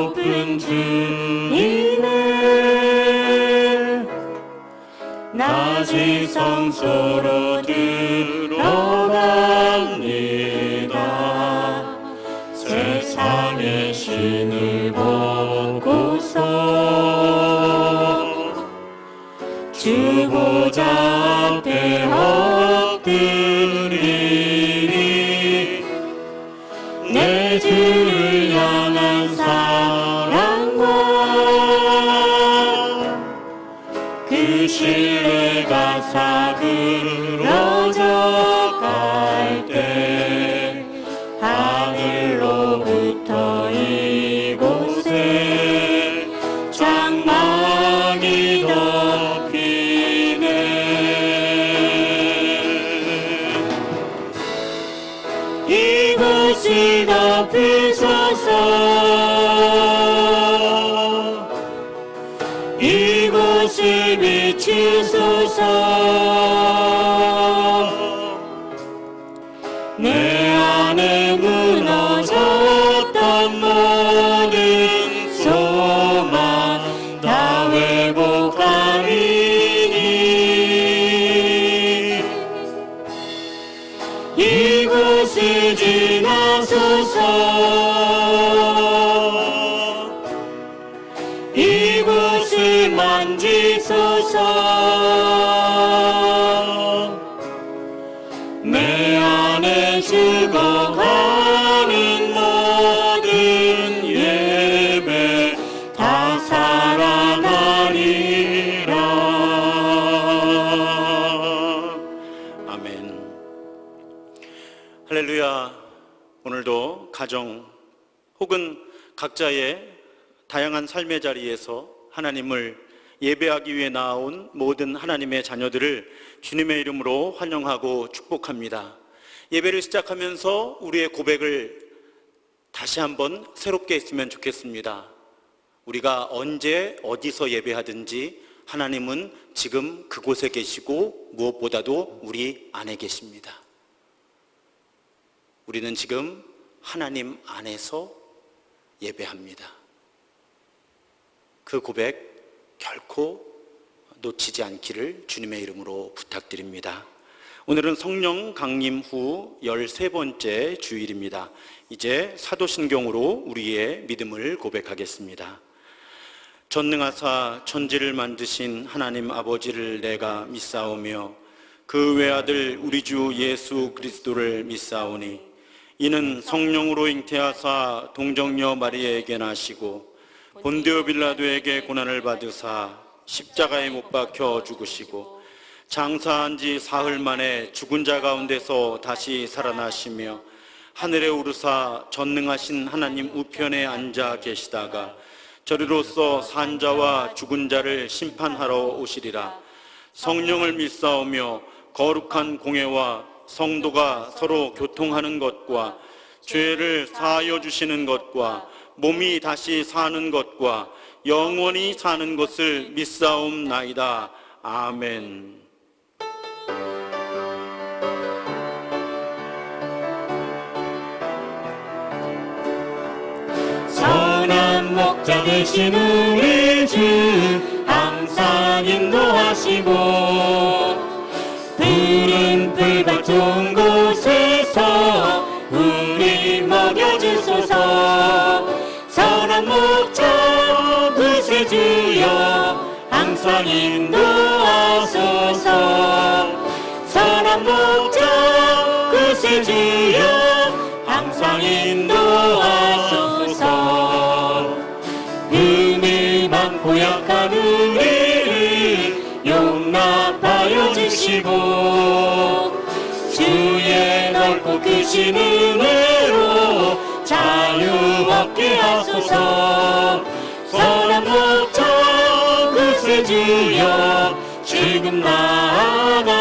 높은 주님의 낮은 성소로 들어갑니다. 세상의 신을 벗고서 주 보좌 앞에 엎드리니 내 주를 향한 사랑과 그 신뢰가 사그러져 갈 때 하늘로부터 이곳에 장막이 덮이네. 이곳을 덮으소서. 이곳을 비추소서. 내 안에 무너졌던 모든 소망 다 회복하리니 이곳을 지나소서. 이곳을 만지소서. 내 안에 죽어가는 모든 예배 다 살아나리라. 아멘. 할렐루야. 오늘도 가정 혹은 각자의 다양한 삶의 자리에서 하나님을 예배하기 위해 나온 모든 하나님의 자녀들을 주님의 이름으로 환영하고 축복합니다. 예배를 시작하면서 우리의 고백을 다시 한번 새롭게 했으면 좋겠습니다. 우리가 언제 어디서 예배하든지 하나님은 지금 그곳에 계시고 무엇보다도 우리 안에 계십니다. 우리는 지금 하나님 안에서 예배합니다. 그 고백 결코 놓치지 않기를 주님의 이름으로 부탁드립니다. 오늘은 성령 강림 후 13번째 주일입니다. 이제 사도신경으로 우리의 믿음을 고백하겠습니다. 전능하사 천지를 만드신 하나님 아버지를 내가 믿사오며 그 외아들 우리 주 예수 그리스도를 믿사오니 이는 성령으로 잉태하사 동정녀 마리아에게 나시고 본디오 빌라도에게 고난을 받으사 십자가에 못 박혀 죽으시고 장사한 지 사흘 만에 죽은 자 가운데서 다시 살아나시며 하늘에 오르사 전능하신 하나님 우편에 앉아 계시다가 저리로서 산 자와 죽은 자를 심판하러 오시리라. 성령을 믿사오며 거룩한 공회와 성도가 서로 교통하는 것과 죄를 사하여 주시는 것과 몸이 다시 사는 것과 영원히 사는 것을 믿사옵나이다. 아멘. 선한 목자 되신 우리 주 항상 인도하시고 푸른 풀밭 좋은 곳에서 우리 먹여주소서. 선한 목자 구세주여 항상 인도하소서. 선한 목자 구세주여 항상 인도하소서. 은혜 많고 약한 우리를 용납하여 주시고 주의 넓고 크신 은혜로 자유 얻게 하소서. 선한 목자 구세주여 지금 나아갑니다.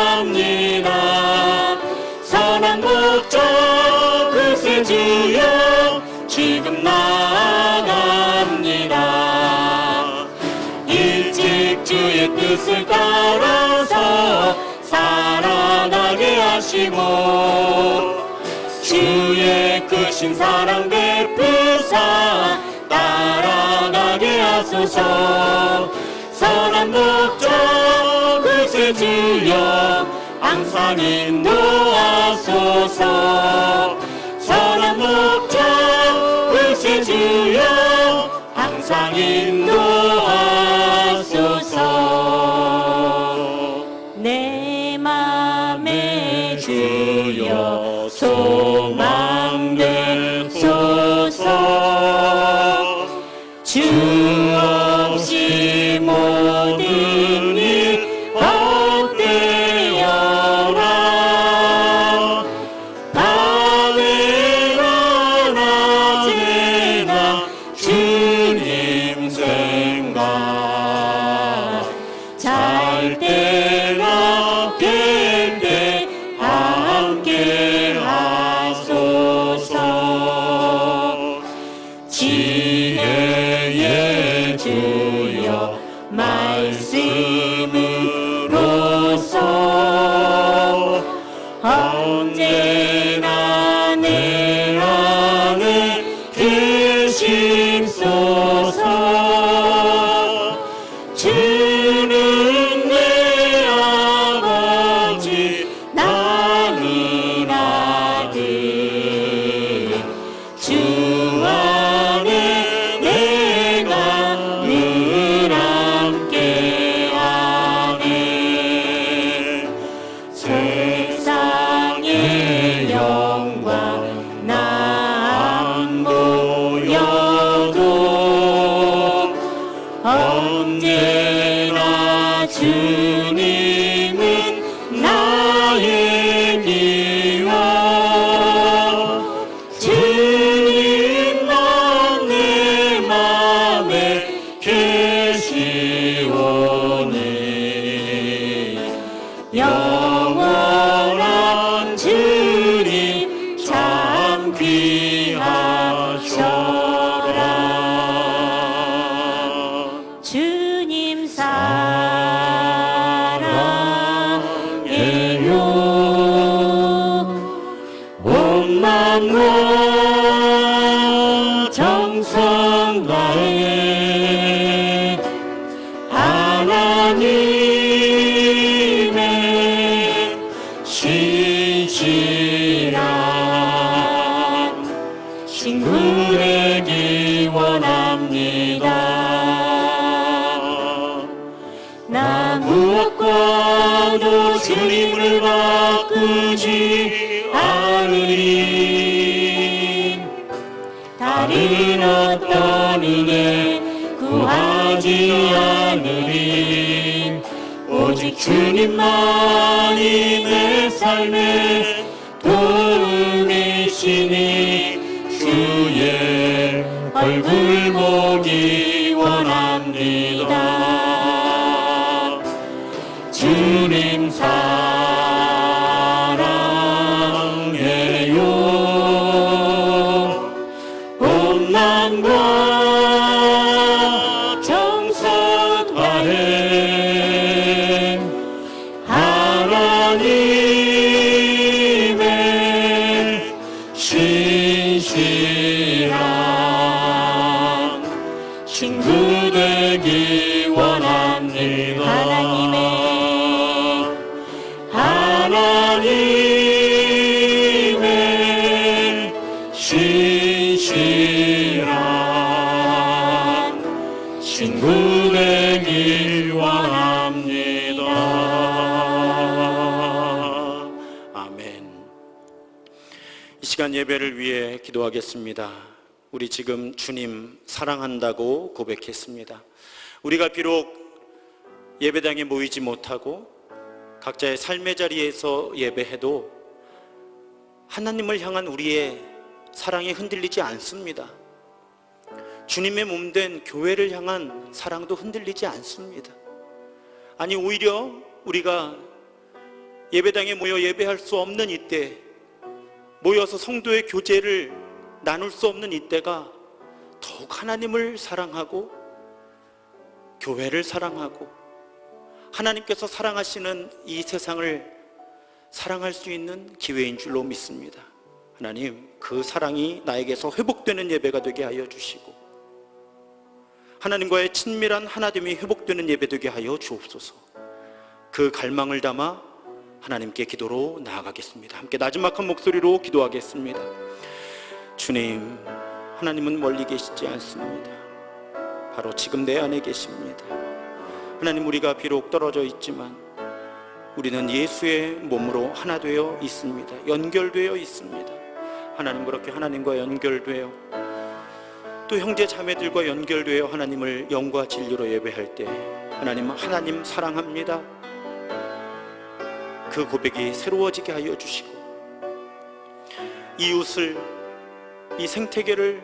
선한 목자 구세주여 지금 나아갑니다. 일찍 주의 뜻을 따라서 살아가게 하시고 주의 크신 사랑 베푸사 따라 하소서. 선한 목적 그새 주여 항상 인도하소서. 선한 목적 그새 주여 항상 인도하소서. 내 맘에 주여 소망되소서. 주 없이 모든 일 헛되어라. 밤에나 낮에나 주님 생각, 잘 때나 깰 때 함께 하소서. 지혜의 주여 말씀으로써 언제나 내 안에 계십소서. 주는 내 아버지 나는 아들. 주 안에 내가 늘 함께하네. 세상의 영광 나 안 보여도 언제나 주님은 나의 기워. 주님만 내 맘에 계시오니 영원한 주님 참 귀하셔라. 주님 사랑해요. 온 마음과 정성 다해 하나님의 신실한 친구 되기 원합니다. 나 무엇과도 주님을 바꾸지 않으리. 다른 어떤 은혜 구하지 않으리. 오직 주님만이 내 삶의 도움이시니 주의 얼굴 보기 원합니다. 주님 사랑해요. 온 마음과 정성 다해 하나님의 신실한 친구 되기 원합니다. 하나님의 신실한 친구 되기 원합니다. 아멘. 이 시간 예배를 위해 기도하겠습니다. 우리 지금 주님 사랑한다고 고백했습니다. 우리가 비록 예배당에 모이지 못하고 각자의 삶의 자리에서 예배해도 하나님을 향한 우리의 사랑이 흔들리지 않습니다. 주님의 몸된 교회를 향한 사랑도 흔들리지 않습니다. 아니, 오히려 우리가 예배당에 모여 예배할 수 없는 이때, 모여서 성도의 교제를 나눌 수 없는 이때가 더욱 하나님을 사랑하고 교회를 사랑하고 하나님께서 사랑하시는 이 세상을 사랑할 수 있는 기회인 줄로 믿습니다. 하나님, 그 사랑이 나에게서 회복되는 예배가 되게 하여 주시고, 하나님과의 친밀한 하나됨이 회복되는 예배되게 하여 주옵소서. 그 갈망을 담아 하나님께 기도로 나아가겠습니다. 함께 나지막한 목소리로 기도하겠습니다. 주님, 하나님은 멀리 계시지 않습니다. 바로 지금 내 안에 계십니다. 하나님, 우리가 비록 떨어져 있지만 우리는 예수의 몸으로 하나 되어 있습니다. 연결되어 있습니다. 하나님, 그렇게 하나님과 연결되어 또 형제 자매들과 연결되어 하나님을 영과 진리로 예배할 때 하나님 사랑합니다. 그 고백이 새로워지게 하여 주시고 이웃을, 이 생태계를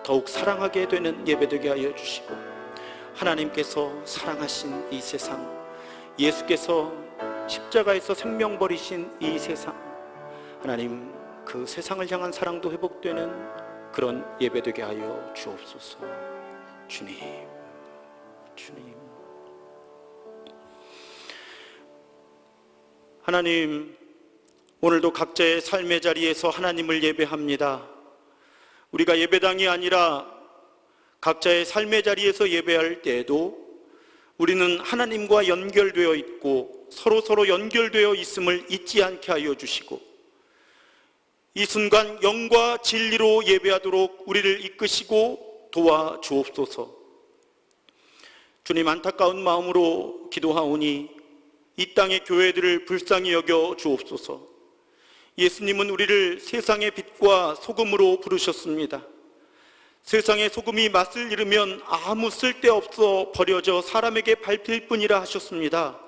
더욱 사랑하게 되는 예배되게 하여 주시고 하나님께서 사랑하신 이 세상, 예수께서 십자가에서 생명 버리신 이 세상, 하나님 그 세상을 향한 사랑도 회복되는 그런 예배되게 하여 주옵소서. 주님, 주님, 하나님, 오늘도 각자의 삶의 자리에서 하나님을 예배합니다. 우리가 예배당이 아니라 각자의 삶의 자리에서 예배할 때에도 우리는 하나님과 연결되어 있고 서로 연결되어 있음을 잊지 않게 하여 주시고 이 순간 영과 진리로 예배하도록 우리를 이끄시고 도와 주옵소서. 주님, 안타까운 마음으로 기도하오니 이 땅의 교회들을 불쌍히 여겨 주옵소서. 예수님은 우리를 세상의 빛과 소금으로 부르셨습니다. 세상의 소금이 맛을 잃으면 아무 쓸데없어 버려져 사람에게 밟힐 뿐이라 하셨습니다.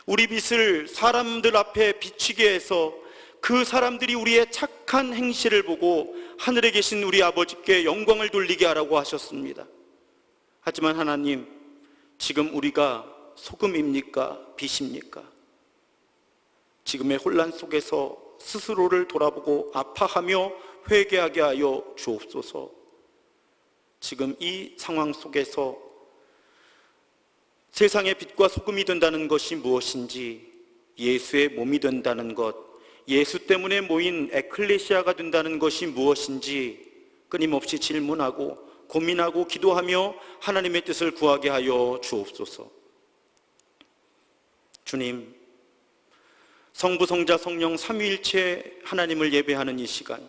우리 빛을 사람들 앞에 비추게 해서 그 사람들이 우리의 착한 행실을 보고 하늘에 계신 우리 아버지께 영광을 돌리게 하라고 하셨습니다. 하지만 하나님, 지금 우리가 소금입니까? 빛입니까? 지금의 혼란 속에서 스스로를 돌아보고 아파하며 회개하게 하여 주옵소서. 지금 이 상황 속에서 세상의 빛과 소금이 된다는 것이 무엇인지, 예수의 몸이 된다는 것, 예수 때문에 모인 에클레시아가 된다는 것이 무엇인지 끊임없이 질문하고 고민하고 기도하며 하나님의 뜻을 구하게 하여 주옵소서. 주님, 성부, 성자, 성령 삼위일체 하나님을 예배하는 이 시간,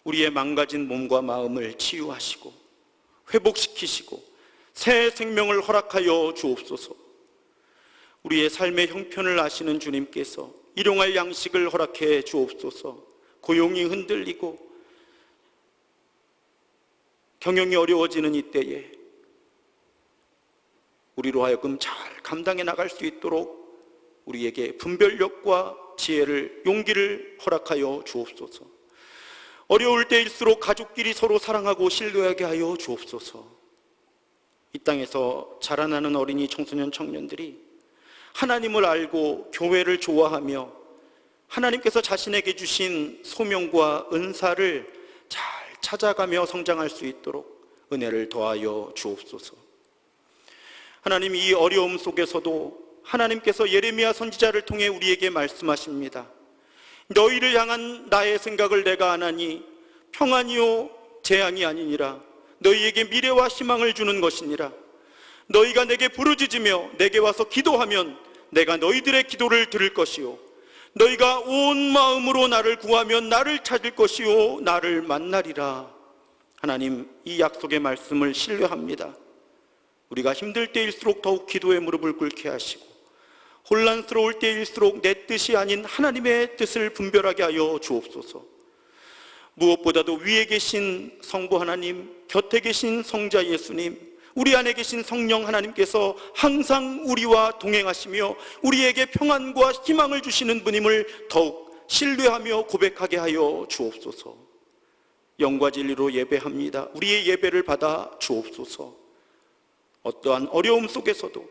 우리의 망가진 몸과 마음을 치유하시고 회복시키시고 새 생명을 허락하여 주옵소서. 우리의 삶의 형편을 아시는 주님께서 일용할 양식을 허락해 주옵소서. 고용이 흔들리고 경영이 어려워지는 이때에 우리로 하여금 잘 감당해 나갈 수 있도록 우리에게 분별력과 지혜를, 용기를 허락하여 주옵소서. 어려울 때일수록 가족끼리 서로 사랑하고 신뢰하게 하여 주옵소서. 이 땅에서 자라나는 어린이, 청소년, 청년들이 하나님을 알고 교회를 좋아하며 하나님께서 자신에게 주신 소명과 은사를 잘 찾아가며 성장할 수 있도록 은혜를 더하여 주옵소서. 하나님, 이 어려움 속에서도 하나님께서 예레미야 선지자를 통해 우리에게 말씀하십니다. 너희를 향한 나의 생각을 내가 아나니 평안이요 재앙이 아니니라. 너희에게 미래와 희망을 주는 것이니라. 너희가 내게 부르짖으며 내게 와서 기도하면 내가 너희들의 기도를 들을 것이요 너희가 온 마음으로 나를 구하면 나를 찾을 것이요 나를 만나리라. 하나님, 이 약속의 말씀을 신뢰합니다. 우리가 힘들 때일수록 더욱 기도의 무릎을 꿇게 하시고 혼란스러울 때일수록 내 뜻이 아닌 하나님의 뜻을 분별하게 하여 주옵소서. 무엇보다도 위에 계신 성부 하나님, 곁에 계신 성자 예수님, 우리 안에 계신 성령 하나님께서 항상 우리와 동행하시며 우리에게 평안과 희망을 주시는 분임을 더욱 신뢰하며 고백하게 하여 주옵소서. 영과 진리로 예배합니다. 우리의 예배를 받아 주옵소서. 어떠한 어려움 속에서도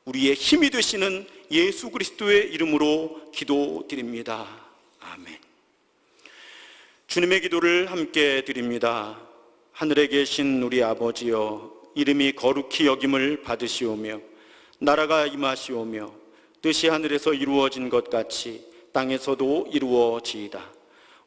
우리의 힘이 되시는 예수 그리스도의 이름으로 기도드립니다. 아멘. 주님의 기도를 함께 드립니다. 하늘에 계신 우리 아버지여, 이름이 거룩히 여김을 받으시오며 나라가 임하시오며 뜻이 하늘에서 이루어진 것 같이 땅에서도 이루어지이다.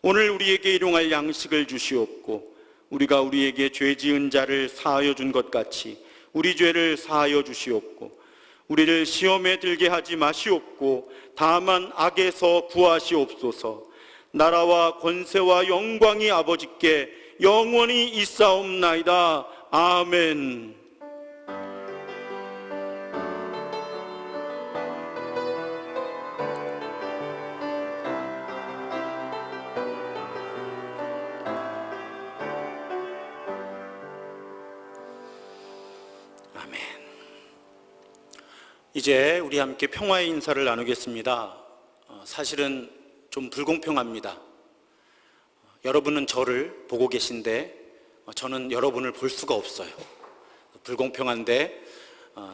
오늘 우리에게 일용할 양식을 주시옵고 우리가 우리에게 죄 지은 자를 사하여 준 것 같이 우리 죄를 사하여 주시옵고 우리를 시험에 들게 하지 마시옵고 다만 악에서 구하시옵소서. 나라와 권세와 영광이 아버지께 영원히 있사옵나이다. 아멘. 아멘. 이제 우리 함께 평화의 인사를 나누겠습니다. 사실은 좀 불공평합니다. 여러분은 저를 보고 계신데 저는 여러분을 볼 수가 없어요. 불공평한데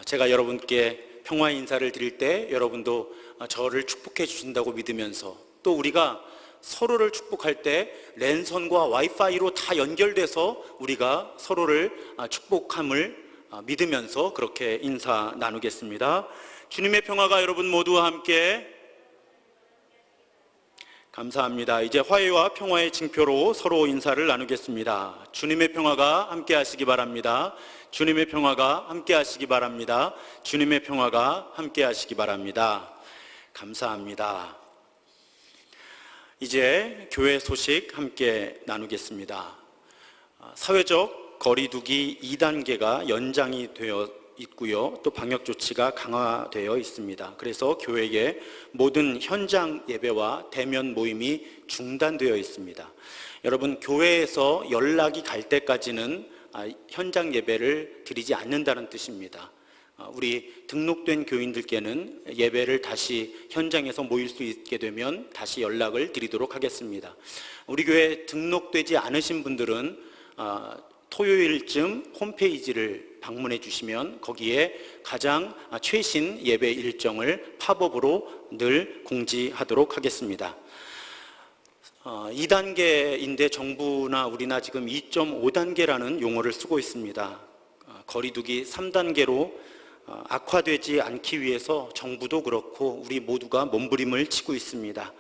제가 여러분께 평화의 인사를 드릴 때 여러분도 저를 축복해 주신다고 믿으면서, 또 우리가 서로를 축복할 때 랜선과 와이파이로 다 연결돼서 우리가 서로를 축복함을 믿으면서 그렇게 인사 나누겠습니다. 주님의 평화가 여러분 모두와 함께. 감사합니다. 이제 화해와 평화의 징표로 서로 인사를 나누겠습니다. 주님의 평화가 함께 하시기 바랍니다. 주님의 평화가 함께 하시기 바랍니다. 주님의 평화가 함께 하시기 바랍니다. 감사합니다. 이제 교회 소식 함께 나누겠습니다. 사회적 거리두기 2단계가 연장이 되어 있고요. 또 방역 조치가 강화되어 있습니다. 그래서 교회의 모든 현장 예배와 대면 모임이 중단되어 있습니다. 여러분, 교회에서 연락이 갈 때까지는 현장 예배를 드리지 않는다는 뜻입니다. 우리 등록된 교인들께는 예배를 다시 현장에서 모일 수 있게 되면 다시 연락을 드리도록 하겠습니다. 우리 교회 등록되지 않으신 분들은 토요일쯤 홈페이지를 방문해 주시면 거기에 가장 최신 예배 일정을 팝업으로 늘 공지하도록 하겠습니다. 2단계인데 정부나 우리나 지금 2.5단계라는 용어를 쓰고 있습니다. 거리두기 3단계로 악화되지 않기 위해서 정부도 그렇고 우리 모두가 몸부림을 치고 있습니다.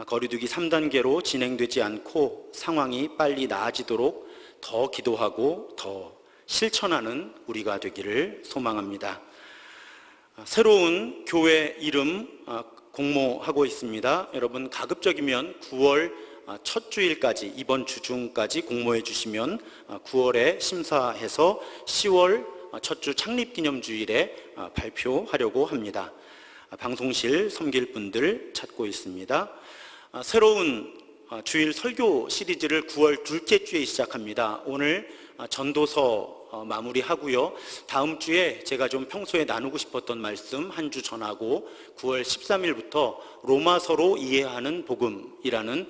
거리두기 3단계로 진행되지 않고 상황이 빨리 나아지도록 더 기도하고 더 실천하는 우리가 되기를 소망합니다. 새로운 교회 이름 공모하고 있습니다. 여러분, 가급적이면 9월 첫 주일까지, 이번 주 중까지 공모해 주시면 9월에 심사해서 10월 첫 주 창립기념주일에 발표하려고 합니다. 방송실 섬길 분들 찾고 있습니다. 새로운 주일 설교 시리즈를 9월 둘째 주에 시작합니다. 오늘 전도서 마무리하고요. 다음 주에 제가 좀 평소에 나누고 싶었던 말씀 한 주 전하고 9월 13일부터 로마서로 이해하는 복음이라는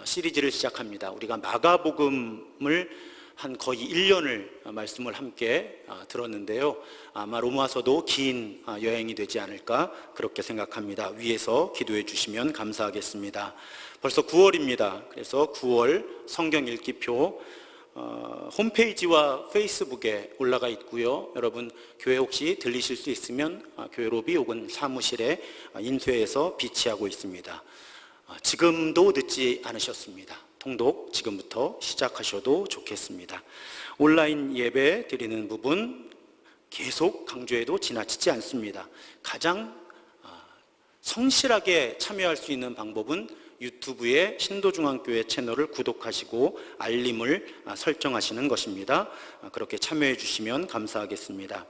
시리즈를 시작합니다. 우리가 마가복음을 한 거의 1년을 말씀을 함께 들었는데요. 아마 로마서도 긴 여행이 되지 않을까 그렇게 생각합니다. 위에서 기도해 주시면 감사하겠습니다. 벌써 9월입니다. 그래서 9월 성경 읽기표 홈페이지와 페이스북에 올라가 있고요. 여러분, 교회 혹시 들리실 수 있으면 교회 로비 혹은 사무실에 인쇄해서 비치하고 있습니다. 지금도 늦지 않으셨습니다. 통독 지금부터 시작하셔도 좋겠습니다. 온라인 예배 드리는 부분 계속 강조해도 지나치지 않습니다. 가장 성실하게 참여할 수 있는 방법은 유튜브의 신도중앙교회 채널을 구독하시고 알림을 설정하시는 것입니다. 그렇게 참여해 주시면 감사하겠습니다.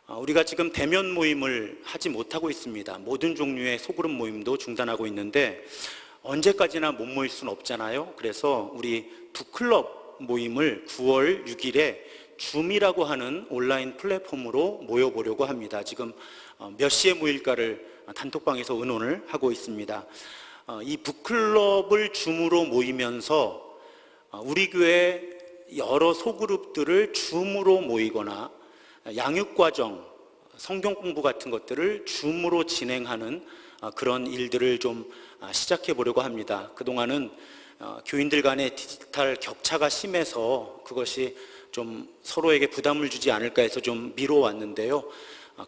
우리가 지금 대면 모임을 하지 못하고 있습니다. 모든 종류의 소그룹 모임도 중단하고 있는데 언제까지나 못 모일 수는 없잖아요. 그래서 우리 북클럽 모임을 9월 6일에 줌이라고 하는 온라인 플랫폼으로 모여보려고 합니다. 지금 몇 시에 모일까를 단톡방에서 의논을 하고 있습니다. 이 북클럽을 줌으로 모이면서 우리 교회 여러 소그룹들을 줌으로 모이거나 양육과정, 성경 공부 같은 것들을 줌으로 진행하는 그런 일들을 좀 시작해 보려고 합니다. 그동안은 교인들 간의 디지털 격차가 심해서 그것이 좀 서로에게 부담을 주지 않을까 해서 좀 미뤄왔는데요.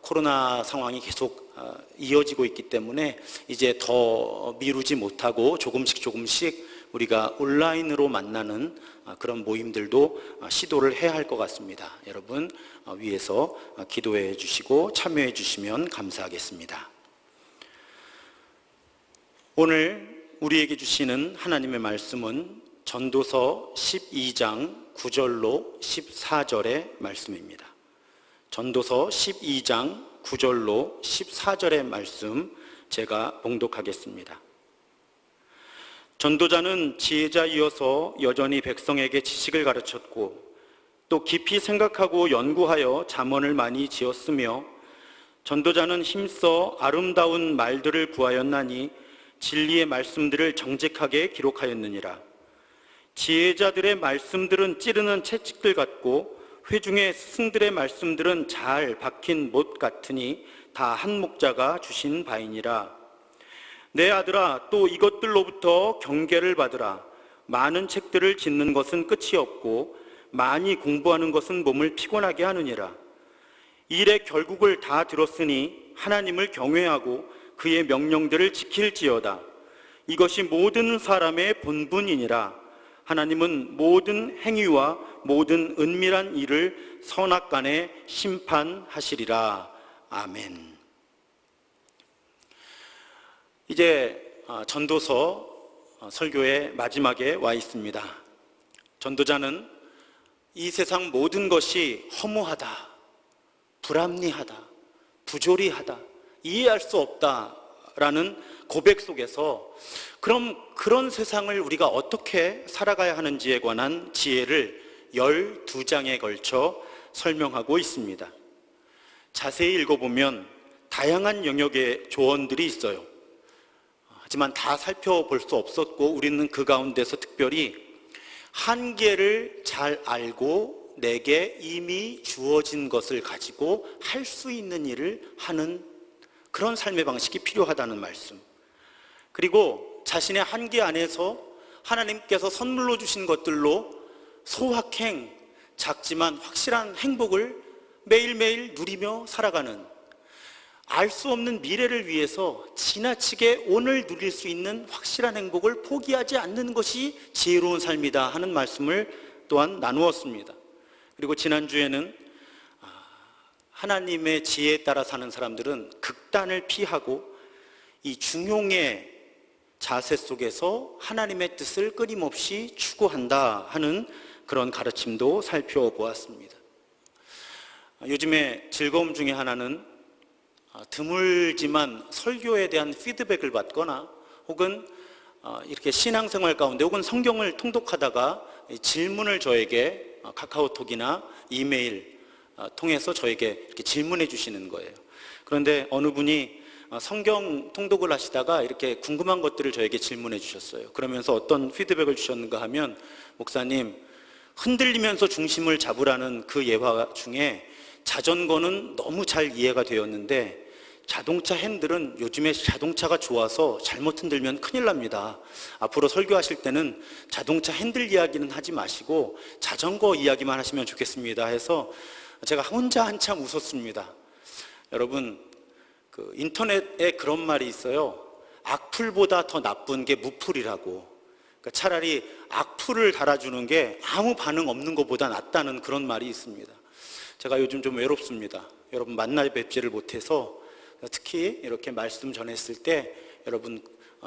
코로나 상황이 계속 이어지고 있기 때문에 이제 더 미루지 못하고 조금씩 우리가 온라인으로 만나는 그런 모임들도 시도를 해야 할 것 같습니다. 여러분 위에서 기도해 주시고 참여해 주시면 감사하겠습니다. 오늘 우리에게 주시는 하나님의 말씀은 전도서 12장 9절로 14절의 말씀입니다. 전도서 12장 9절로 14절의 말씀 제가 봉독하겠습니다. 전도자는 지혜자이어서 여전히 백성에게 지식을 가르쳤고 또 깊이 생각하고 연구하여 잠언을 많이 지었으며 전도자는 힘써 아름다운 말들을 구하였나니 진리의 말씀들을 정직하게 기록하였느니라. 지혜자들의 말씀들은 찌르는 채찍들 같고 회중의 스승들의 말씀들은 잘 박힌 못 같으니 다 한 목자가 주신 바이니라. 내 아들아, 또 이것들로부터 경계를 받으라. 많은 책들을 짓는 것은 끝이 없고 많이 공부하는 것은 몸을 피곤하게 하느니라. 일의 결국을 다 들었으니 하나님을 경외하고 그의 명령들을 지킬지어다. 이것이 모든 사람의 본분이니라. 하나님은 모든 행위와 모든 은밀한 일을 선악간에 심판하시리라. 아멘. 이제 전도서 설교의 마지막에 와 있습니다. 전도자는 이 세상 모든 것이 허무하다, 불합리하다, 부조리하다, 이해할 수 없다라는 고백 속에서 그럼 그런 세상을 우리가 어떻게 살아가야 하는지에 관한 지혜를 12장에 걸쳐 설명하고 있습니다. 자세히 읽어보면 다양한 영역의 조언들이 있어요. 하지만 다 살펴볼 수 없었고 우리는 그 가운데서 특별히 한계를 잘 알고 내게 이미 주어진 것을 가지고 할 수 있는 일을 하는 그런 삶의 방식이 필요하다는 말씀, 그리고 자신의 한계 안에서 하나님께서 선물로 주신 것들로 소확행, 작지만 확실한 행복을 매일매일 누리며 살아가는, 알 수 없는 미래를 위해서 지나치게 오늘 누릴 수 있는 확실한 행복을 포기하지 않는 것이 지혜로운 삶이다 하는 말씀을 또한 나누었습니다. 그리고 지난주에는 하나님의 지혜에 따라 사는 사람들은 극단을 피하고 이 중용의 자세 속에서 하나님의 뜻을 끊임없이 추구한다 하는 그런 가르침도 살펴보았습니다. 요즘에 즐거움 중에 하나는 드물지만 설교에 대한 피드백을 받거나 혹은 이렇게 신앙생활 가운데 혹은 성경을 통독하다가 질문을 저에게 카카오톡이나 이메일 통해서 저에게 이렇게 질문해 주시는 거예요. 그런데 어느 분이 성경 통독을 하시다가 이렇게 궁금한 것들을 저에게 질문해 주셨어요. 그러면서 어떤 피드백을 주셨는가 하면, 목사님, 흔들리면서 중심을 잡으라는 그 예화 중에 자전거는 너무 잘 이해가 되었는데 자동차 핸들은 요즘에 자동차가 좋아서 잘못 흔들면 큰일 납니다. 앞으로 설교하실 때는 자동차 핸들 이야기는 하지 마시고 자전거 이야기만 하시면 좋겠습니다 해서 제가 혼자 한참 웃었습니다. 여러분, 그 인터넷에 그런 말이 있어요. 악플보다 더 나쁜 게 무플이라고. 그러니까 차라리 악플을 달아주는 게 아무 반응 없는 것보다 낫다는 그런 말이 있습니다. 제가 요즘 좀 외롭습니다. 여러분 만나 뵙지를 못해서 특히 이렇게 말씀 전했을 때 여러분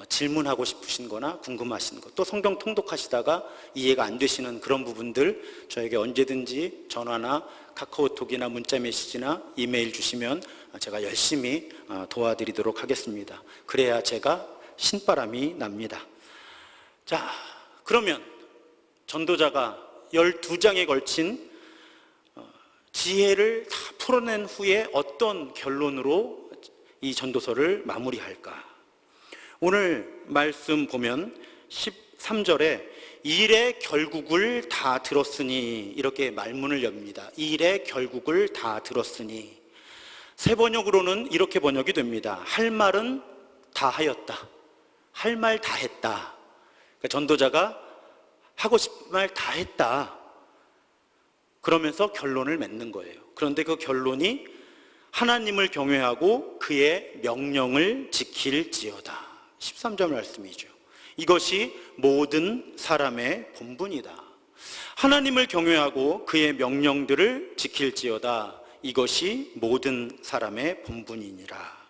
질문하고 싶으신 거나 궁금하신 것, 또 성경 통독하시다가 이해가 안 되시는 그런 부분들 저에게 언제든지 전화나 카카오톡이나 문자 메시지나 이메일 주시면 제가 열심히 도와드리도록 하겠습니다. 그래야 제가 신바람이 납니다. 자, 그러면 전도자가 12장에 걸친 지혜를 다 풀어낸 후에 어떤 결론으로 이 전도서를 마무리할까? 오늘 말씀 보면 13절에 일의 결국을 다 들었으니 이렇게 말문을 엽니다. 일의 결국을 다 들었으니. 새 번역으로는 이렇게 번역이 됩니다. 할 말은 다 하였다. 할 말 다 했다. 그러니까 전도자가 하고 싶은 말 다 했다. 그러면서 결론을 맺는 거예요. 그런데 그 결론이 하나님을 경외하고 그의 명령을 지킬지어다. 13절 말씀이죠. 이것이 모든 사람의 본분이다. 하나님을 경외하고 그의 명령들을 지킬지어다. 이것이 모든 사람의 본분이니라.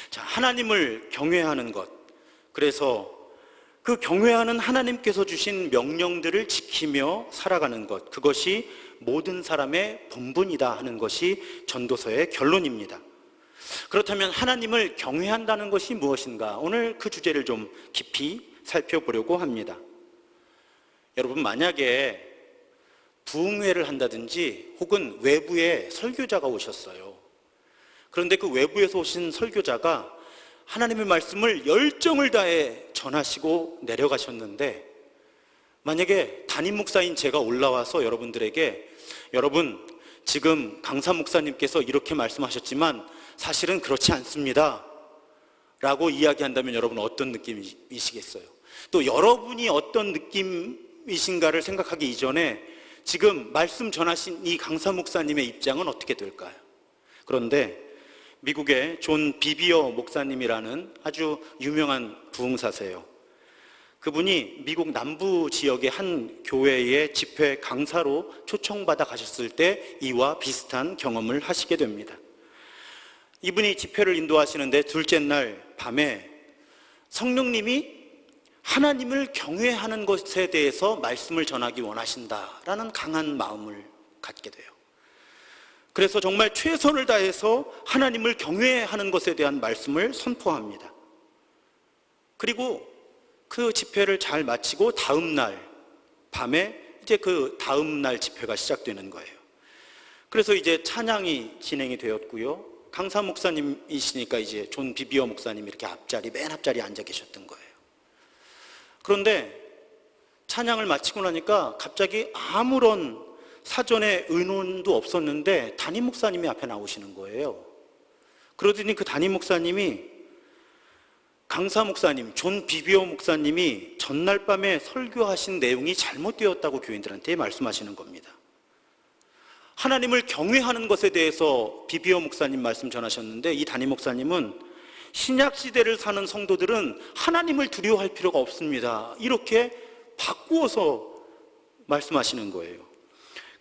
자, 하나님을 경외하는 것. 그래서 그 경외하는 하나님께서 주신 명령들을 지키며 살아가는 것. 그것이 모든 사람의 본분이다 하는 것이 전도서의 결론입니다. 그렇다면 하나님을 경외한다는 것이 무엇인가? 오늘 그 주제를 좀 깊이 살펴보려고 합니다. 여러분, 만약에 부흥회를 한다든지 혹은 외부에 설교자가 오셨어요. 그런데 그 외부에서 오신 설교자가 하나님의 말씀을 열정을 다해 전하시고 내려가셨는데, 만약에 담임 목사인 제가 올라와서 여러분들에게 여러분, 지금 강사 목사님께서 이렇게 말씀하셨지만 사실은 그렇지 않습니다 라고 이야기한다면 여러분 어떤 느낌이시겠어요? 또 여러분이 어떤 느낌이신가를 생각하기 이전에 지금 말씀 전하신 이 강사 목사님의 입장은 어떻게 될까요? 그런데 미국의 존 비비어 목사님이라는 아주 유명한 부흥사세요. 그분이 미국 남부 지역의 한 교회의 집회 강사로 초청받아 가셨을 때 이와 비슷한 경험을 하시게 됩니다. 이분이 집회를 인도하시는데 둘째 날 밤에 성령님이 하나님을 경외하는 것에 대해서 말씀을 전하기 원하신다라는 강한 마음을 갖게 돼요. 그래서 정말 최선을 다해서 하나님을 경외하는 것에 대한 말씀을 선포합니다. 그리고 그 집회를 잘 마치고 다음 날 밤에 이제 그 다음 날 집회가 시작되는 거예요. 그래서 이제 찬양이 진행이 되었고요. 강사 목사님이시니까 이제 존 비비어 목사님이 이렇게 맨 앞자리에 앉아 계셨던 거예요. 그런데 찬양을 마치고 나니까 갑자기 아무런 사전에 의논도 없었는데 담임 목사님이 앞에 나오시는 거예요. 그러더니 그 담임 목사님이 강사 목사님, 존 비비어 목사님이 전날 밤에 설교하신 내용이 잘못되었다고 교인들한테 말씀하시는 겁니다. 하나님을 경외하는 것에 대해서 비비어 목사님 말씀 전하셨는데, 이 담임 목사님은 신약 시대를 사는 성도들은 하나님을 두려워할 필요가 없습니다, 이렇게 바꾸어서 말씀하시는 거예요.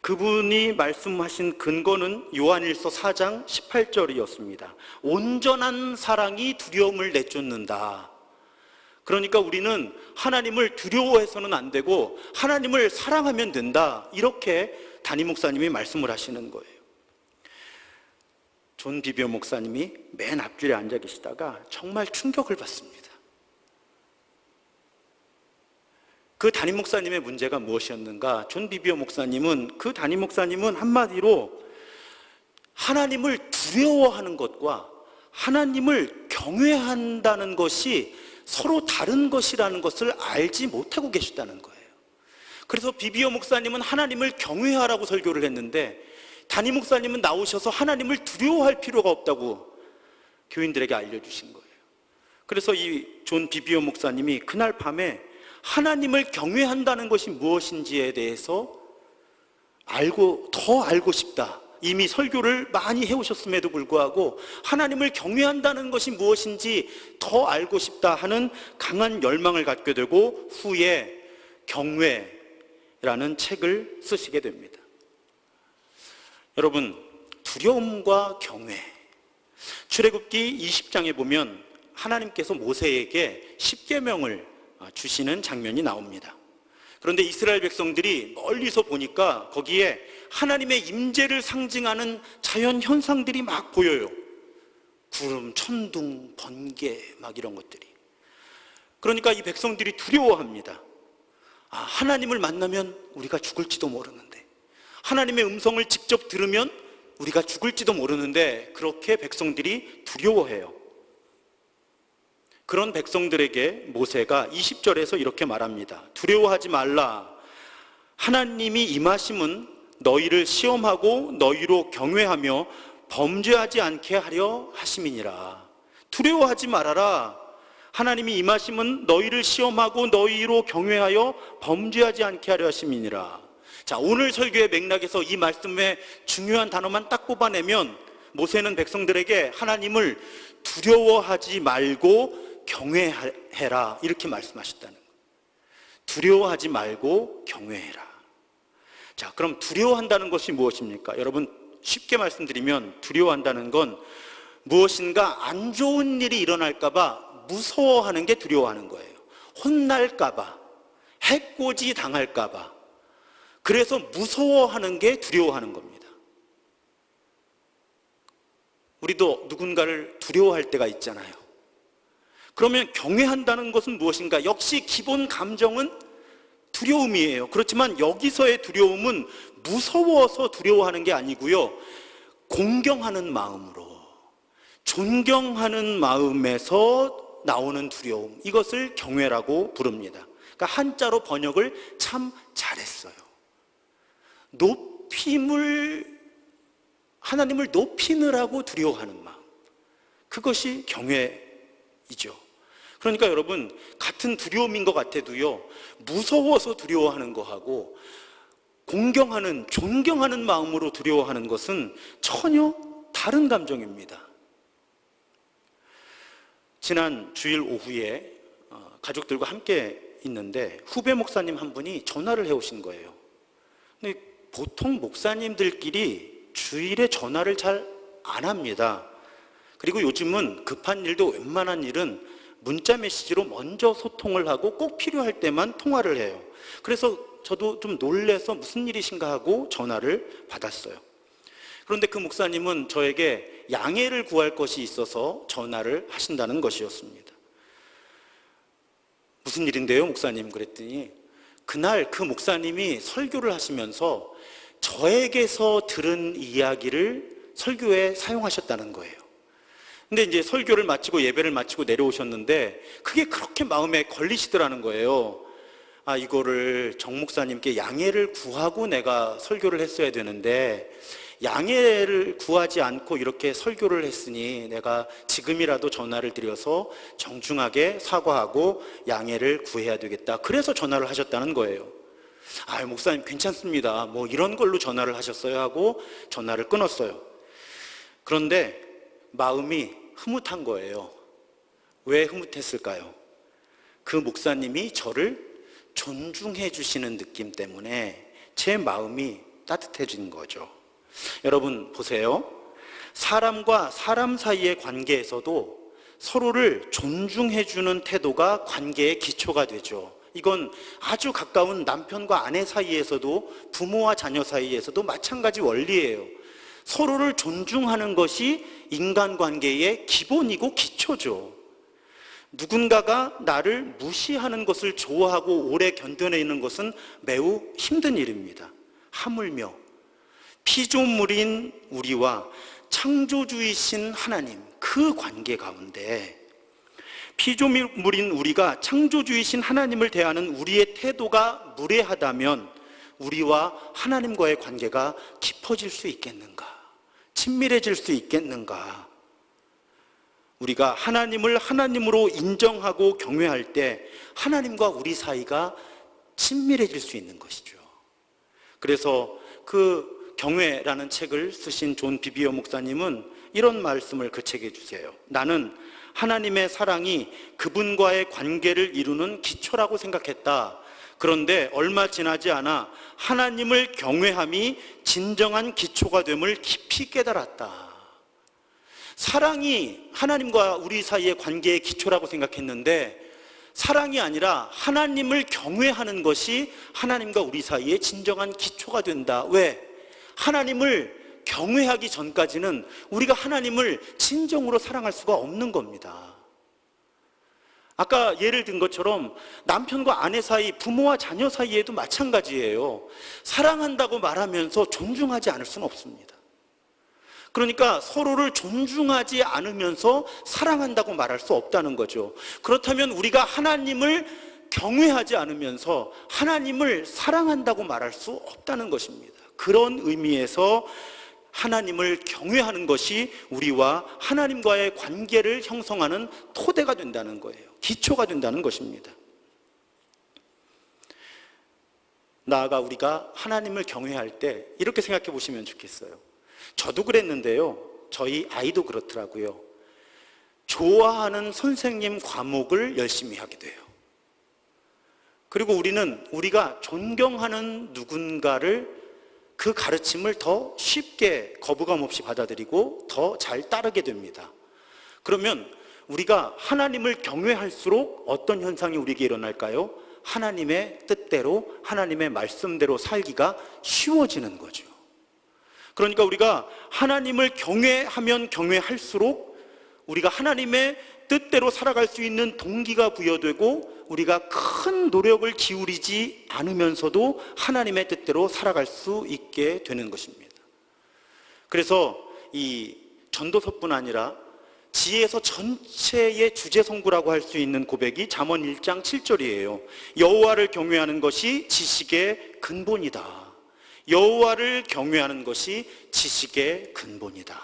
그분이 말씀하신 근거는 요한일서 4장 18절이었습니다. 온전한 사랑이 두려움을 내쫓는다. 그러니까 우리는 하나님을 두려워해서는 안 되고 하나님을 사랑하면 된다, 이렇게 담임 목사님이 말씀을 하시는 거예요. 존 비비어 목사님이 맨 앞줄에 앉아 계시다가 정말 충격을 받습니다. 그 담임 목사님의 문제가 무엇이었는가? 존 비비어 목사님은, 그 담임 목사님은 한마디로 하나님을 두려워하는 것과 하나님을 경외한다는 것이 서로 다른 것이라는 것을 알지 못하고 계셨다는 거예요. 그래서 비비어 목사님은 하나님을 경외하라고 설교를 했는데, 담임 목사님은 나오셔서 하나님을 두려워할 필요가 없다고 교인들에게 알려주신 거예요. 그래서 이 존 비비어 목사님이 그날 밤에 하나님을 경외한다는 것이 무엇인지에 대해서 더 알고 싶다, 이미 설교를 많이 해오셨음에도 불구하고 하나님을 경외한다는 것이 무엇인지 더 알고 싶다 하는 강한 열망을 갖게 되고 후에 경외라는 책을 쓰시게 됩니다. 여러분, 두려움과 경외, 출애굽기 20장에 보면 하나님께서 모세에게 10계명을 주시는 장면이 나옵니다. 그런데 이스라엘 백성들이 멀리서 보니까 거기에 하나님의 임재를 상징하는 자연 현상들이 막 보여요. 구름, 천둥, 번개, 막 이런 것들이. 그러니까 이 백성들이 두려워합니다. 하나님을 만나면 우리가 죽을지도 모르는데, 하나님의 음성을 직접 들으면 우리가 죽을지도 모르는데, 그렇게 백성들이 두려워해요. 그런 백성들에게 모세가 20절에서 이렇게 말합니다. 두려워하지 말라. 하나님이 임하심은 너희를 시험하고 너희로 경외하며 범죄하지 않게 하려 하심이니라. 두려워하지 말아라. 하나님이 임하심은 너희를 시험하고 너희로 경외하여 범죄하지 않게 하려 하심이니라. 자, 오늘 설교의 맥락에서 이 말씀의 중요한 단어만 딱 뽑아내면 모세는 백성들에게 하나님을 두려워하지 말고 경외해라 이렇게 말씀하셨다는 거예요. 두려워하지 말고 경외해라. 자, 그럼 두려워한다는 것이 무엇입니까? 여러분, 쉽게 말씀드리면 두려워한다는 건 무엇인가 안 좋은 일이 일어날까 봐 무서워하는 게 두려워하는 거예요. 혼날까 봐, 해코지 당할까 봐. 그래서 무서워하는 게 두려워하는 겁니다. 우리도 누군가를 두려워할 때가 있잖아요. 그러면 경외한다는 것은 무엇인가? 역시 기본 감정은 두려움이에요. 그렇지만 여기서의 두려움은 무서워서 두려워하는 게 아니고요, 공경하는 마음으로, 존경하는 마음에서 나오는 두려움, 이것을 경외라고 부릅니다. 그러니까 한자로 번역을 참 잘했어요. 하나님을 높이느라고 두려워하는 마음, 그것이 경외이죠. 그러니까 여러분, 같은 두려움인 것 같아도요, 무서워서 두려워하는 거하고 공경하는, 존경하는 마음으로 두려워하는 것은 전혀 다른 감정입니다. 지난 주일 오후에 가족들과 함께 있는데 후배 목사님 한 분이 전화를 해오신 거예요. 근데 보통 목사님들끼리 주일에 전화를 잘 안 합니다. 그리고 요즘은 급한 일도 웬만한 일은 문자 메시지로 먼저 소통을 하고 꼭 필요할 때만 통화를 해요. 그래서 저도 좀 놀래서 무슨 일이신가 하고 전화를 받았어요. 그런데 그 목사님은 저에게 양해를 구할 것이 있어서 전화를 하신다는 것이었습니다. 무슨 일인데요, 목사님? 그랬더니 그날 그 목사님이 설교를 하시면서 저에게서 들은 이야기를 설교에 사용하셨다는 거예요. 근데 이제 설교를 마치고 예배를 마치고 내려오셨는데 그게 그렇게 마음에 걸리시더라는 거예요. 아, 이거를 정 목사님께 양해를 구하고 내가 설교를 했어야 되는데 양해를 구하지 않고 이렇게 설교를 했으니 내가 지금이라도 전화를 드려서 정중하게 사과하고 양해를 구해야 되겠다. 그래서 전화를 하셨다는 거예요. 아, 목사님 괜찮습니다. 뭐 이런 걸로 전화를 하셨어요 하고 전화를 끊었어요. 그런데 마음이 흐뭇한 거예요. 왜 흐뭇했을까요? 그 목사님이 저를 존중해 주시는 느낌 때문에 제 마음이 따뜻해진 거죠. 여러분 보세요. 사람과 사람 사이의 관계에서도 서로를 존중해 주는 태도가 관계의 기초가 되죠. 이건 아주 가까운 남편과 아내 사이에서도, 부모와 자녀 사이에서도 마찬가지 원리예요. 서로를 존중하는 것이 인간관계의 기본이고 기초죠. 누군가가 나를 무시하는 것을 좋아하고 오래 견뎌내는 것은 매우 힘든 일입니다. 하물며 피조물인 우리와 창조주이신 하나님, 그 관계 가운데 피조물인 우리가 창조주이신 하나님을 대하는 우리의 태도가 무례하다면 우리와 하나님과의 관계가 깊어질 수 있겠는가? 친밀해질 수 있겠는가? 우리가 하나님을 하나님으로 인정하고 경외할 때 하나님과 우리 사이가 친밀해질 수 있는 것이죠. 그래서 그 경외라는 책을 쓰신 존 비비어 목사님은 이런 말씀을 그 책에 주세요. 나는 하나님의 사랑이 그분과의 관계를 이루는 기초라고 생각했다. 그런데 얼마 지나지 않아 하나님을 경외함이 진정한 기초가 됨을 깊이 깨달았다. 사랑이 하나님과 우리 사이의 관계의 기초라고 생각했는데 사랑이 아니라 하나님을 경외하는 것이 하나님과 우리 사이의 진정한 기초가 된다. 왜? 하나님을 경외하기 전까지는 우리가 하나님을 진정으로 사랑할 수가 없는 겁니다. 아까 예를 든 것처럼 남편과 아내 사이, 부모와 자녀 사이에도 마찬가지예요. 사랑한다고 말하면서 존중하지 않을 수는 없습니다. 그러니까 서로를 존중하지 않으면서 사랑한다고 말할 수 없다는 거죠. 그렇다면 우리가 하나님을 경외하지 않으면서 하나님을 사랑한다고 말할 수 없다는 것입니다. 그런 의미에서 하나님을 경외하는 것이 우리와 하나님과의 관계를 형성하는 토대가 된다는 거예요. 기초가 된다는 것입니다. 나아가 우리가 하나님을 경외할 때 이렇게 생각해 보시면 좋겠어요. 저도 그랬는데요, 저희 아이도 그렇더라고요. 좋아하는 선생님 과목을 열심히 하게 돼요. 그리고 우리가 존경하는 누군가를 그 가르침을 더 쉽게 거부감 없이 받아들이고 더 잘 따르게 됩니다. 그러면 우리가 하나님을 경외할수록 어떤 현상이 우리에게 일어날까요? 하나님의 뜻대로, 하나님의 말씀대로 살기가 쉬워지는 거죠. 그러니까 우리가 하나님을 경외하면 경외할수록 우리가 하나님의 뜻대로 살아갈 수 있는 동기가 부여되고 우리가 큰 노력을 기울이지 않으면서도 하나님의 뜻대로 살아갈 수 있게 되는 것입니다. 그래서 이 전도서뿐 아니라 지혜서 전체의 주제성구라고 할 수 있는 고백이 잠언 1장 7절이에요. 여호와를 경외하는 것이 지식의 근본이다. 여호와를 경외하는 것이 지식의 근본이다.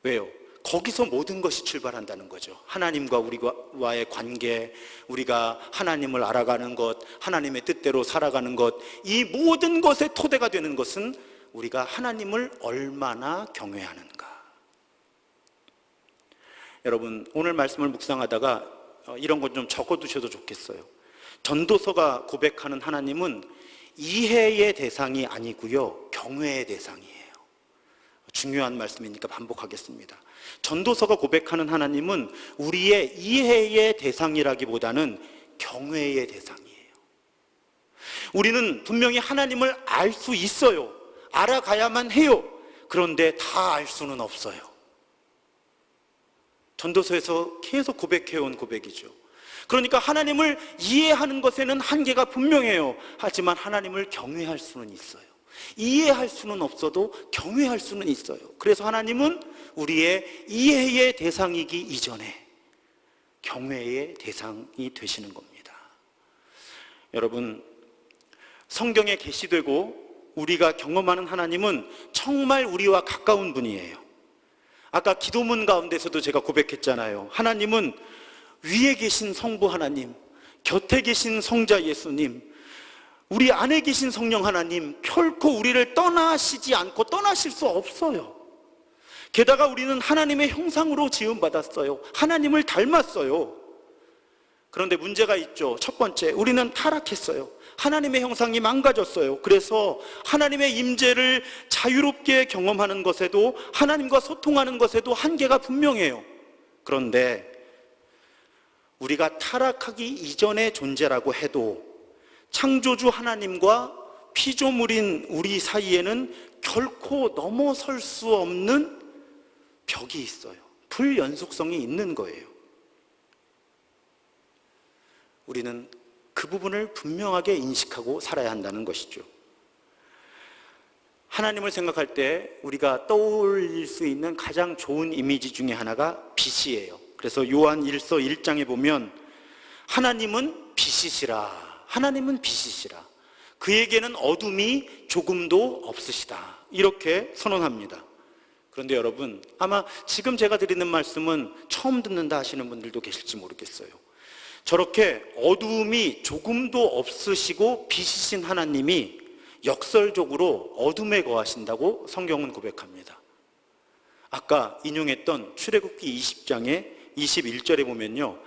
왜요? 거기서 모든 것이 출발한다는 거죠. 하나님과 우리와의 관계, 우리가 하나님을 알아가는 것, 하나님의 뜻대로 살아가는 것, 이 모든 것의 토대가 되는 것은 우리가 하나님을 얼마나 경외하는가. 여러분, 오늘 말씀을 묵상하다가 이런 것 좀 적어두셔도 좋겠어요. 전도서가 고백하는 하나님은 이해의 대상이 아니고요, 경외의 대상이에요. 중요한 말씀이니까 반복하겠습니다. 전도서가 고백하는 하나님은 우리의 이해의 대상이라기보다는 경외의 대상이에요. 우리는 분명히 하나님을 알 수 있어요. 알아가야만 해요. 그런데 다 알 수는 없어요. 전도서에서 계속 고백해온 고백이죠. 그러니까 하나님을 이해하는 것에는 한계가 분명해요. 하지만 하나님을 경외할 수는 있어요. 이해할 수는 없어도 경외할 수는 있어요. 그래서 하나님은 우리의 이해의 대상이기 이전에 경외의 대상이 되시는 겁니다. 여러분, 성경에 계시되고 우리가 경험하는 하나님은 정말 우리와 가까운 분이에요. 아까 기도문 가운데서도 제가 고백했잖아요. 하나님은 위에 계신 성부 하나님, 곁에 계신 성자 예수님, 우리 안에 계신 성령 하나님, 결코 우리를 떠나시지 않고 떠나실 수 없어요. 게다가 우리는 하나님의 형상으로 지음받았어요. 하나님을 닮았어요. 그런데 문제가 있죠. 첫 번째, 우리는 타락했어요. 하나님의 형상이 망가졌어요. 그래서 하나님의 임재를 자유롭게 경험하는 것에도, 하나님과 소통하는 것에도 한계가 분명해요. 그런데 우리가 타락하기 이전의 존재라고 해도 창조주 하나님과 피조물인 우리 사이에는 결코 넘어설 수 없는 벽이 있어요. 불연속성이 있는 거예요. 우리는 그 부분을 분명하게 인식하고 살아야 한다는 것이죠. 하나님을 생각할 때 우리가 떠올릴 수 있는 가장 좋은 이미지 중에 하나가 빛이에요. 그래서 요한 1서 1장에 보면 하나님은 빛이시라, 하나님은 빛이시라, 그에게는 어둠이 조금도 없으시다, 이렇게 선언합니다. 그런데 여러분, 아마 지금 제가 드리는 말씀은 처음 듣는다 하시는 분들도 계실지 모르겠어요. 저렇게 어두움이 조금도 없으시고 빛이신 하나님이 역설적으로 어둠에 거하신다고 성경은 고백합니다. 아까 인용했던 출애굽기 20장의 21절에 보면요,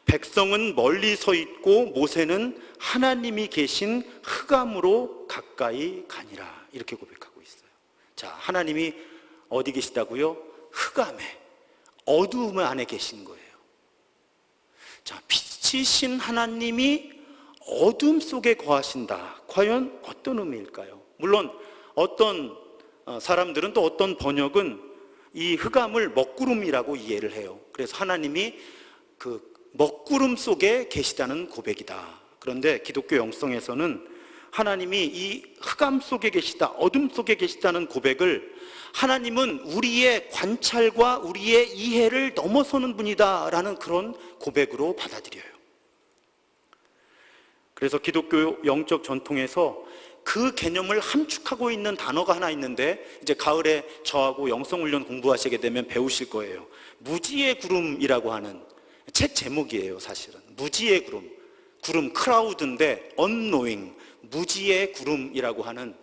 백성은 멀리 서 있고 모세는 하나님이 계신 흑암으로 가까이 가니라, 이렇게 고백하고 있어요. 자, 하나님이 어디 계시다고요? 흑암에, 어두움 안에 계신 거예요. 자, 빛이신 하나님이 어둠 속에 거하신다. 과연 어떤 의미일까요? 물론 어떤 사람들은, 또 어떤 번역은 이 흑암을 먹구름이라고 이해를 해요. 그래서 하나님이 그 먹구름 속에 계시다는 고백이다. 그런데 기독교 영성에서는 하나님이 이 흑암 속에 계시다, 어둠 속에 계시다는 고백을 하나님은 우리의 관찰과 우리의 이해를 넘어서는 분이다 라는 그런 고백으로 받아들여요. 그래서 기독교 영적 전통에서 그 개념을 함축하고 있는 단어가 하나 있는데, 이제 가을에 저하고 영성훈련 공부하시게 되면 배우실 거예요. 무지의 구름이라고 하는 책 제목이에요. 사실은 무지의 구름, 구름 크라우드인데 unknowing, 무지의 구름이라고 하는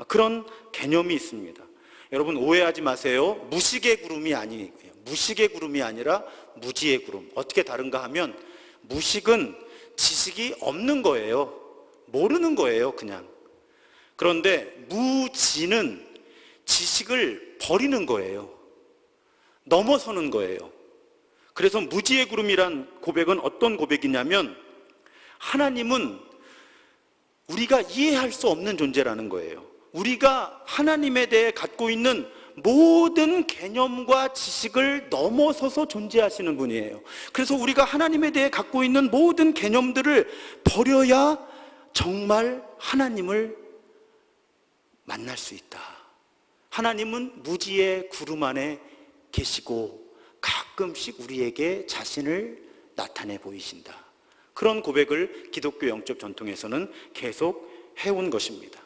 그런 개념이 있습니다. 여러분 오해하지 마세요. 무식의 구름이 아니에요. 무식의 구름이 아니라 무지의 구름. 어떻게 다른가 하면 무식은 지식이 없는 거예요. 모르는 거예요, 그냥. 그런데 무지는 지식을 버리는 거예요. 넘어서는 거예요. 그래서 무지의 구름이란 고백은 어떤 고백이냐면 하나님은 우리가 이해할 수 없는 존재라는 거예요. 우리가 하나님에 대해 갖고 있는 모든 개념과 지식을 넘어서서 존재하시는 분이에요. 그래서 우리가 하나님에 대해 갖고 있는 모든 개념들을 버려야 정말 하나님을 만날 수 있다. 하나님은 무지의 구름 안에 계시고 가끔씩 우리에게 자신을 나타내 보이신다. 그런 고백을 기독교 영적 전통에서는 계속 해온 것입니다.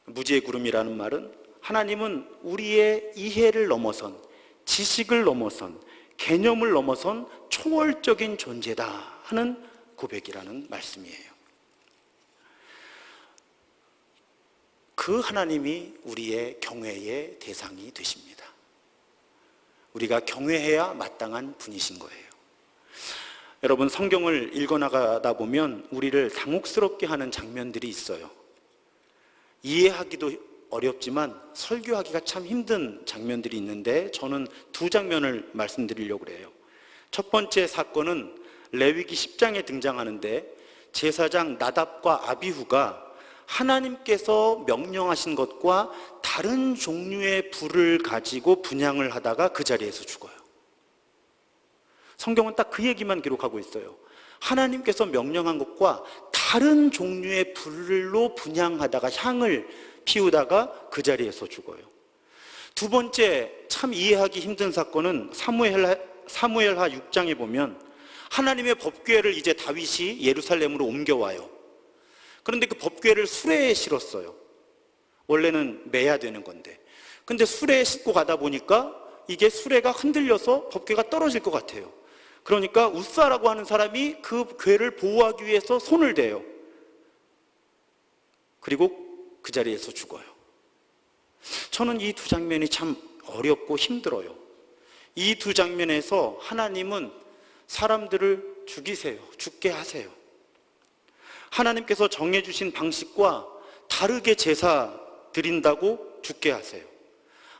무지의 구름이라는 말은 하나님은 우리의 이해를 넘어선, 지식을 넘어선, 개념을 넘어선 초월적인 존재다 하는 고백이라는 말씀이에요. 그 하나님이 우리의 경외의 대상이 되십니다. 우리가 경외해야 마땅한 분이신 거예요. 여러분, 성경을 읽어나가다 보면 우리를 당혹스럽게 하는 장면들이 있어요. 이해하기도 어렵지만 설교하기가 참 힘든 장면들이 있는데 저는 두 장면을 말씀드리려고 해요. 첫 번째 사건은 레위기 10장에 등장하는데 제사장 나답과 아비후가 하나님께서 명령하신 것과 다른 종류의 불을 가지고 분향을 하다가 그 자리에서 죽어요. 성경은 딱 그 얘기만 기록하고 있어요. 하나님께서 명령한 것과 다른 종류의 불로 분향하다가 향을 피우다가 그 자리에서 죽어요. 두 번째 참 이해하기 힘든 사건은 사무엘하 6장에 보면 하나님의 법궤를 이제 다윗이 예루살렘으로 옮겨와요. 그런데 그 법궤를 수레에 실었어요. 원래는 매야 되는 건데. 근데 수레에 싣고 가다 보니까 이게 수레가 흔들려서 법궤가 떨어질 것 같아요. 그러니까 우사라고 하는 사람이 그 궤를 보호하기 위해서 손을 대요. 그리고 그 자리에서 죽어요. 저는 이 두 장면이 참 어렵고 힘들어요. 이 두 장면에서 하나님은 사람들을 죽이세요. 죽게 하세요. 하나님께서 정해주신 방식과 다르게 제사 드린다고 죽게 하세요.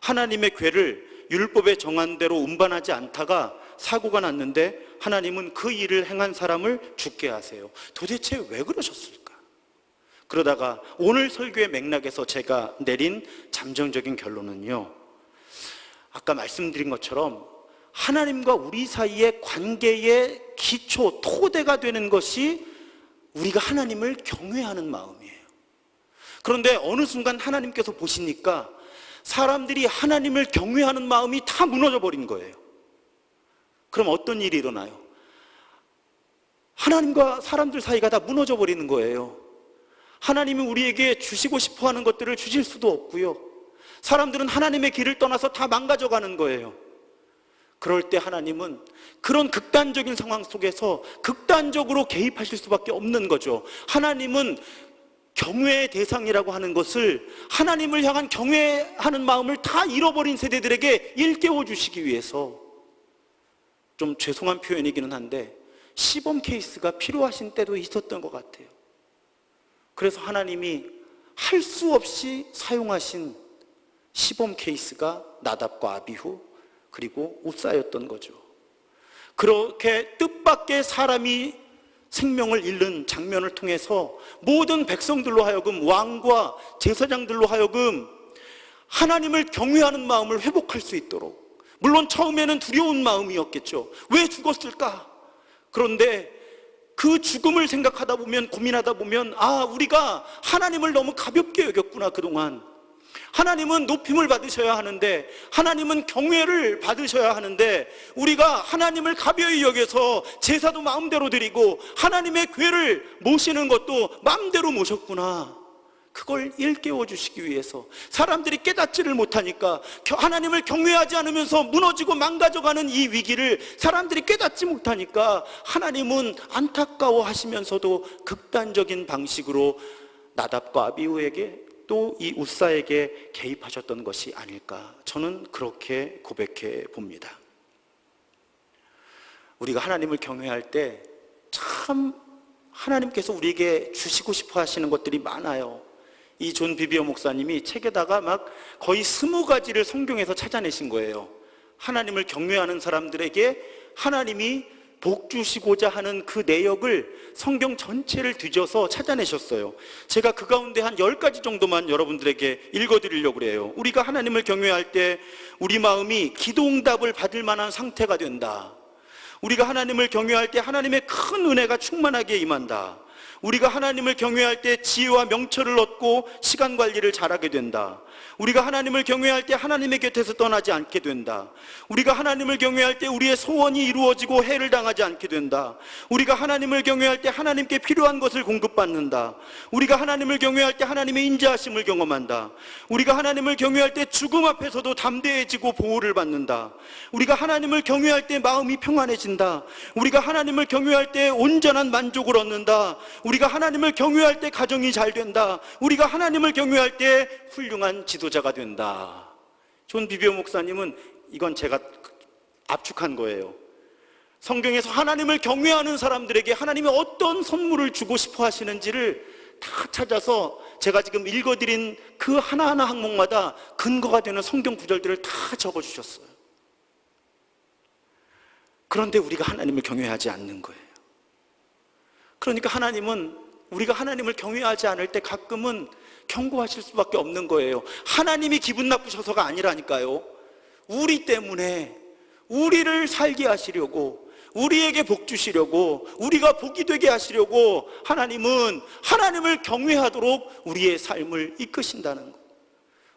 하나님의 궤를 율법에 정한 대로 운반하지 않다가 사고가 났는데 하나님은 그 일을 행한 사람을 죽게 하세요. 도대체 왜 그러셨을까? 그러다가 오늘 설교의 맥락에서 제가 내린 잠정적인 결론은요, 아까 말씀드린 것처럼 하나님과 우리 사이의 관계의 기초, 토대가 되는 것이 우리가 하나님을 경외하는 마음이에요. 그런데 어느 순간 하나님께서 보시니까 사람들이 하나님을 경외하는 마음이 다 무너져 버린 거예요. 그럼 어떤 일이 일어나요? 하나님과 사람들 사이가 다 무너져 버리는 거예요. 하나님이 우리에게 주시고 싶어 하는 것들을 주실 수도 없고요. 사람들은 하나님의 길을 떠나서 다 망가져 가는 거예요. 그럴 때 하나님은 그런 극단적인 상황 속에서 극단적으로 개입하실 수밖에 없는 거죠. 하나님은 경외의 대상이라고 하는 것을, 하나님을 향한 경외하는 마음을 다 잃어버린 세대들에게 일깨워 주시기 위해서, 좀 죄송한 표현이기는 한데 시범 케이스가 필요하신 때도 있었던 것 같아요. 그래서 하나님이 할 수 없이 사용하신 시범 케이스가 나답과 아비후 그리고 우사였던 거죠. 그렇게 뜻밖의 사람이 생명을 잃는 장면을 통해서 모든 백성들로 하여금, 왕과 제사장들로 하여금 하나님을 경외하는 마음을 회복할 수 있도록, 물론 처음에는 두려운 마음이었겠죠. 왜 죽었을까? 그런데 그 죽음을 생각하다 보면, 고민하다 보면, 우리가 하나님을 너무 가볍게 여겼구나. 그동안 하나님은 높임을 받으셔야 하는데, 하나님은 경외를 받으셔야 하는데, 우리가 하나님을 가벼이 여겨서 제사도 마음대로 드리고 하나님의 궤를 모시는 것도 마음대로 모셨구나. 그걸 일깨워 주시기 위해서, 사람들이 깨닫지를 못하니까, 하나님을 경외하지 않으면서 무너지고 망가져가는 이 위기를 사람들이 깨닫지 못하니까 하나님은 안타까워 하시면서도 극단적인 방식으로 나답과 아비후에게 또 이 웃사에게 개입하셨던 것이 아닐까, 저는 그렇게 고백해 봅니다. 우리가 하나님을 경외할 때 참 하나님께서 우리에게 주시고 싶어 하시는 것들이 많아요. 이 존 비비어 목사님이 책에다가 막 거의 20가지를 성경에서 찾아내신 거예요. 하나님을 경외하는 사람들에게 하나님이 복 주시고자 하는 그 내역을 성경 전체를 뒤져서 찾아내셨어요. 제가 그 가운데 한 10가지 정도만 여러분들에게 읽어드리려고 그래요. 우리가 하나님을 경외할 때 우리 마음이 기도응답을 받을 만한 상태가 된다. 우리가 하나님을 경외할 때 하나님의 큰 은혜가 충만하게 임한다. 우리가 하나님을 경외할 때 지혜와 명철을 얻고 시간 관리를 잘하게 된다. 우리가 하나님을 경외할 때 하나님의 곁에서 떠나지 않게 된다. 우리가 하나님을 경외할 때 우리의 소원이 이루어지고 해를 당하지 않게 된다. 우리가 하나님을 경외할 때 하나님께 필요한 것을 공급받는다. 우리가 하나님을 경외할 때 하나님의 인자하심을 경험한다. 우리가 하나님을 경외할 때 죽음 앞에서도 담대해지고 보호를 받는다. 우리가 하나님을 경외할 때 마음이 평안해진다. 우리가 하나님을 경외할 때 온전한 만족을 얻는다. 우리가 하나님을 경외할 때 가정이 잘 된다. 우리가 하나님을 경외할 때 훌륭한 지도자가 된다. 존 비비어 목사님은, 이건 제가 압축한 거예요, 성경에서 하나님을 경외하는 사람들에게 하나님이 어떤 선물을 주고 싶어 하시는지를 다 찾아서 제가 지금 읽어드린 그 하나하나 항목마다 근거가 되는 성경 구절들을 다 적어주셨어요. 그런데 우리가 하나님을 경외하지 않는 거예요. 그러니까 하나님은, 우리가 하나님을 경외하지 않을 때 가끔은 경고하실 수밖에 없는 거예요. 하나님이 기분 나쁘셔서가 아니라니까요. 우리 때문에, 우리를 살게 하시려고, 우리에게 복 주시려고, 우리가 복이 되게 하시려고 하나님은 하나님을 경외하도록 우리의 삶을 이끄신다는 것.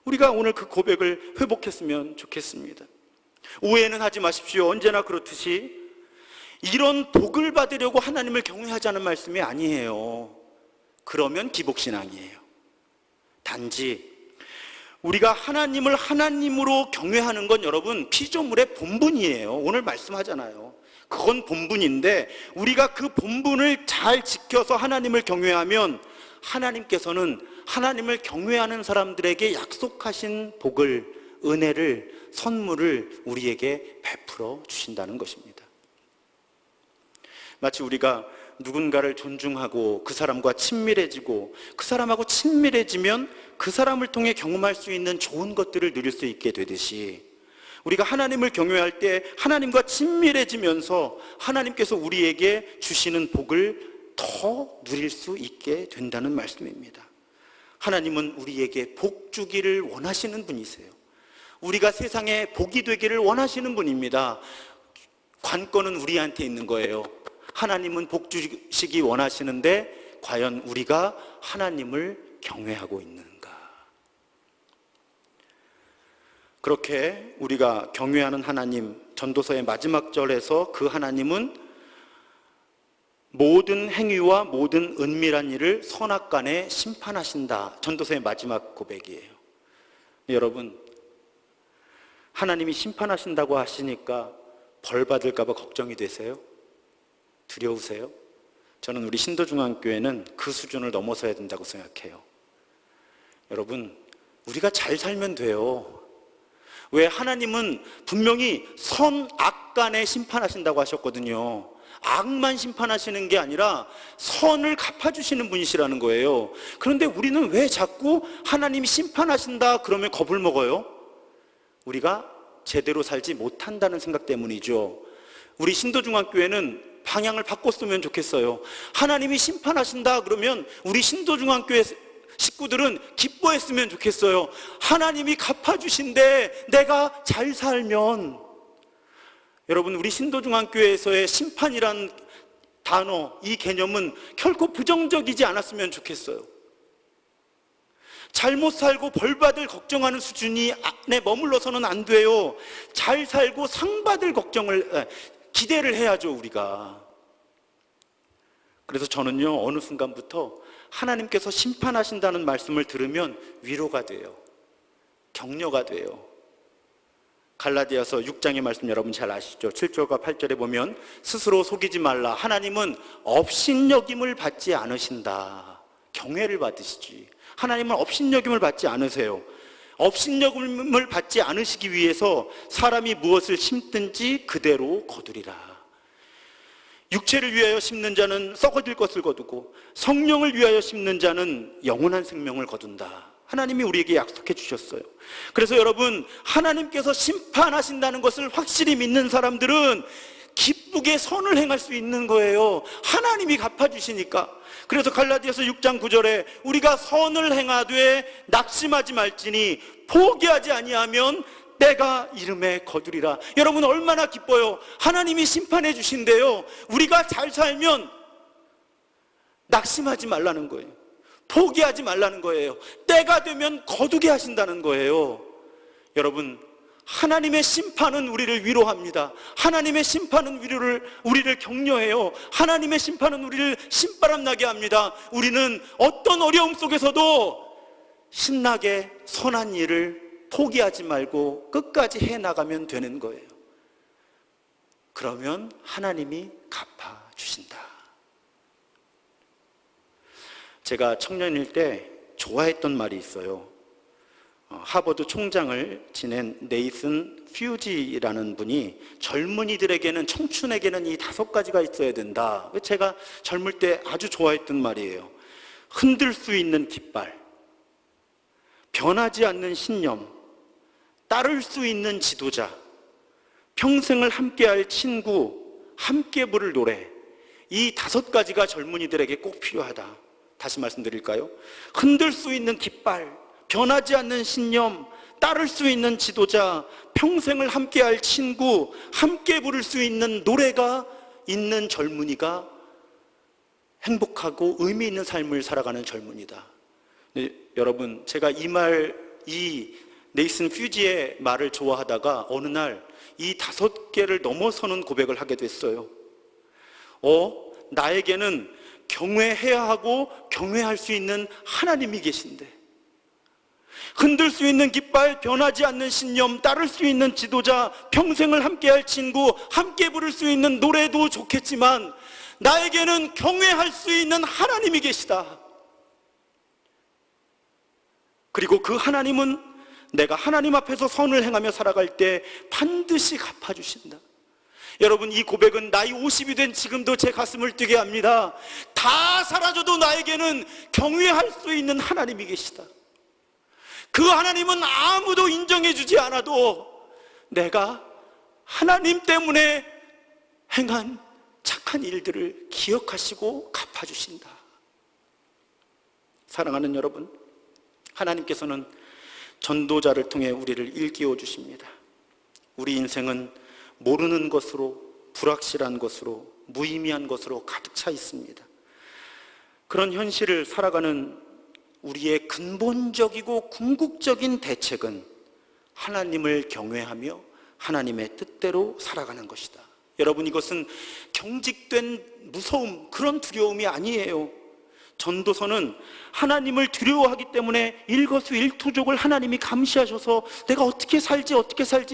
우리가 오늘 그 고백을 회복했으면 좋겠습니다. 오해는 하지 마십시오. 언제나 그렇듯이 이런 복을 받으려고 하나님을 경외하자는 말씀이 아니에요. 그러면 기복신앙이에요. 단지 우리가 하나님을 하나님으로 경외하는 건 여러분 피조물의 본분이에요. 오늘 말씀하잖아요. 그건 본분인데 우리가 그 본분을 잘 지켜서 하나님을 경외하면 하나님께서는 하나님을 경외하는 사람들에게 약속하신 복을, 은혜를, 선물을 우리에게 베풀어 주신다는 것입니다. 마치 우리가 누군가를 존중하고 그 사람과 친밀해지고 그 사람하고 친밀해지면 그 사람을 통해 경험할 수 있는 좋은 것들을 누릴 수 있게 되듯이 우리가 하나님을 경외할 때 하나님과 친밀해지면서 하나님께서 우리에게 주시는 복을 더 누릴 수 있게 된다는 말씀입니다. 하나님은 우리에게 복 주기를 원하시는 분이세요. 우리가 세상에 복이 되기를 원하시는 분입니다. 관건은 우리한테 있는 거예요. 하나님은 복 주시기 원하시는데 과연 우리가 하나님을 경외하고 있는가? 그렇게 우리가 경외하는 하나님, 전도서의 마지막 절에서 그 하나님은 모든 행위와 모든 은밀한 일을 선악간에 심판하신다. 전도서의 마지막 고백이에요. 여러분, 하나님이 심판하신다고 하시니까 벌 받을까 봐 걱정이 되세요? 두려우세요? 저는 우리 신도중앙교회는 그 수준을 넘어서야 된다고 생각해요. 여러분, 우리가 잘 살면 돼요. 왜? 하나님은 분명히 선악간에 심판하신다고 하셨거든요. 악만 심판하시는 게 아니라 선을 갚아주시는 분이시라는 거예요. 그런데 우리는 왜 자꾸 하나님이 심판하신다 그러면 겁을 먹어요? 우리가 제대로 살지 못한다는 생각 때문이죠. 우리 신도중앙교회는 방향을 바꿨으면 좋겠어요. 하나님이 심판하신다 그러면 우리 신도중앙교회 식구들은 기뻐했으면 좋겠어요. 하나님이 갚아주신데 내가 잘 살면. 여러분, 우리 신도중앙교회에서의 심판이란 단어, 이 개념은 결코 부정적이지 않았으면 좋겠어요. 잘못 살고 벌받을 걱정하는 수준이 안에 머물러서는 안 돼요. 잘 살고 상받을 기대를 해야죠, 우리가. 그래서 저는요, 어느 순간부터 하나님께서 심판하신다는 말씀을 들으면 위로가 돼요. 격려가 돼요. 갈라디아서 6장의 말씀 여러분 잘 아시죠? 7절과 8절에 보면 스스로 속이지 말라. 하나님은 업신여김을 받지 않으신다. 경외를 받으시지. 하나님은 업신여김을 받지 않으세요. 업신여김을 받지 않으시기 위해서 사람이 무엇을 심든지 그대로 거두리라. 육체를 위하여 심는 자는 썩어질 것을 거두고 성령을 위하여 심는 자는 영원한 생명을 거둔다. 하나님이 우리에게 약속해 주셨어요. 그래서 여러분, 하나님께서 심판하신다는 것을 확실히 믿는 사람들은 기쁘게 선을 행할 수 있는 거예요. 하나님이 갚아주시니까. 그래서 갈라디아서 6장 9절에 우리가 선을 행하되 낙심하지 말지니 포기하지 아니하면 때가 이름에 거두리라. 여러분, 얼마나 기뻐요. 하나님이 심판해 주신대요. 우리가 잘 살면 낙심하지 말라는 거예요. 포기하지 말라는 거예요. 때가 되면 거두게 하신다는 거예요. 여러분, 하나님의 심판은 우리를 위로합니다. 하나님의 심판은 우리를 격려해요. 하나님의 심판은 우리를 신바람 나게 합니다. 우리는 어떤 어려움 속에서도 신나게 선한 일을 포기하지 말고 끝까지 해나가면 되는 거예요. 그러면 하나님이 갚아주신다. 제가 청년일 때 좋아했던 말이 있어요. 하버드 총장을 지낸 네이슨 퓨지라는 분이 젊은이들에게는, 청춘에게는 이 5가지가 있어야 된다. 제가 젊을 때 아주 좋아했던 말이에요. 흔들 수 있는 깃발, 변하지 않는 신념, 따를 수 있는 지도자, 평생을 함께할 친구, 함께 부를 노래. 이 5가지가 젊은이들에게 꼭 필요하다. 다시 말씀드릴까요? 흔들 수 있는 깃발, 변하지 않는 신념, 따를 수 있는 지도자, 평생을 함께할 친구, 함께 부를 수 있는 노래가 있는 젊은이가 행복하고 의미 있는 삶을 살아가는 젊은이다. 네, 여러분, 제가 이 네이슨 퓨지의 말을 좋아하다가 어느 날 이 5개를 넘어서는 고백을 하게 됐어요. 나에게는 경외해야 하고 경외할 수 있는 하나님이 계신데, 흔들 수 있는 깃발, 변하지 않는 신념, 따를 수 있는 지도자, 평생을 함께할 친구, 함께 부를 수 있는 노래도 좋겠지만 나에게는 경외할 수 있는 하나님이 계시다. 그리고 그 하나님은 내가 하나님 앞에서 선을 행하며 살아갈 때 반드시 갚아주신다. 여러분, 이 고백은 나이 50이 된 지금도 제 가슴을 뛰게 합니다. 다 사라져도 나에게는 경외할 수 있는 하나님이 계시다. 그 하나님은 아무도 인정해 주지 않아도 내가 하나님 때문에 행한 착한 일들을 기억하시고 갚아주신다. 사랑하는 여러분, 하나님께서는 전도자를 통해 우리를 일깨워 주십니다. 우리 인생은 모르는 것으로, 불확실한 것으로, 무의미한 것으로 가득 차 있습니다. 그런 현실을 살아가는 우리의 근본적이고 궁극적인 대책은 하나님을 경외하며 하나님의 뜻대로 살아가는 것이다. 여러분, 이것은 경직된 무서움, 그런 두려움이 아니에요. 전도서는 하나님을 두려워하기 때문에 일거수일투족을 하나님이 감시하셔서 내가 어떻게 살지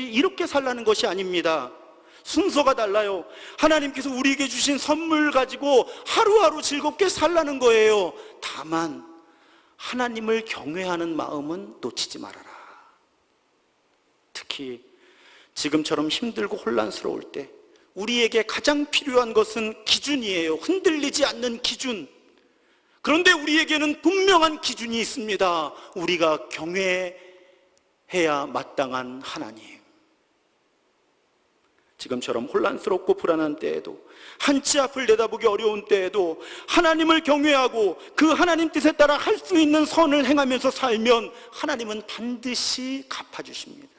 이렇게 살라는 것이 아닙니다. 순서가 달라요. 하나님께서 우리에게 주신 선물 가지고 하루하루 즐겁게 살라는 거예요. 다만 하나님을 경외하는 마음은 놓치지 말아라. 특히 지금처럼 힘들고 혼란스러울 때 우리에게 가장 필요한 것은 기준이에요. 흔들리지 않는 기준. 그런데 우리에게는 분명한 기준이 있습니다. 우리가 경외해야 마땅한 하나님. 지금처럼 혼란스럽고 불안한 때에도, 한치 앞을 내다보기 어려운 때에도 하나님을 경외하고 그 하나님 뜻에 따라 할 수 있는 선을 행하면서 살면 하나님은 반드시 갚아주십니다.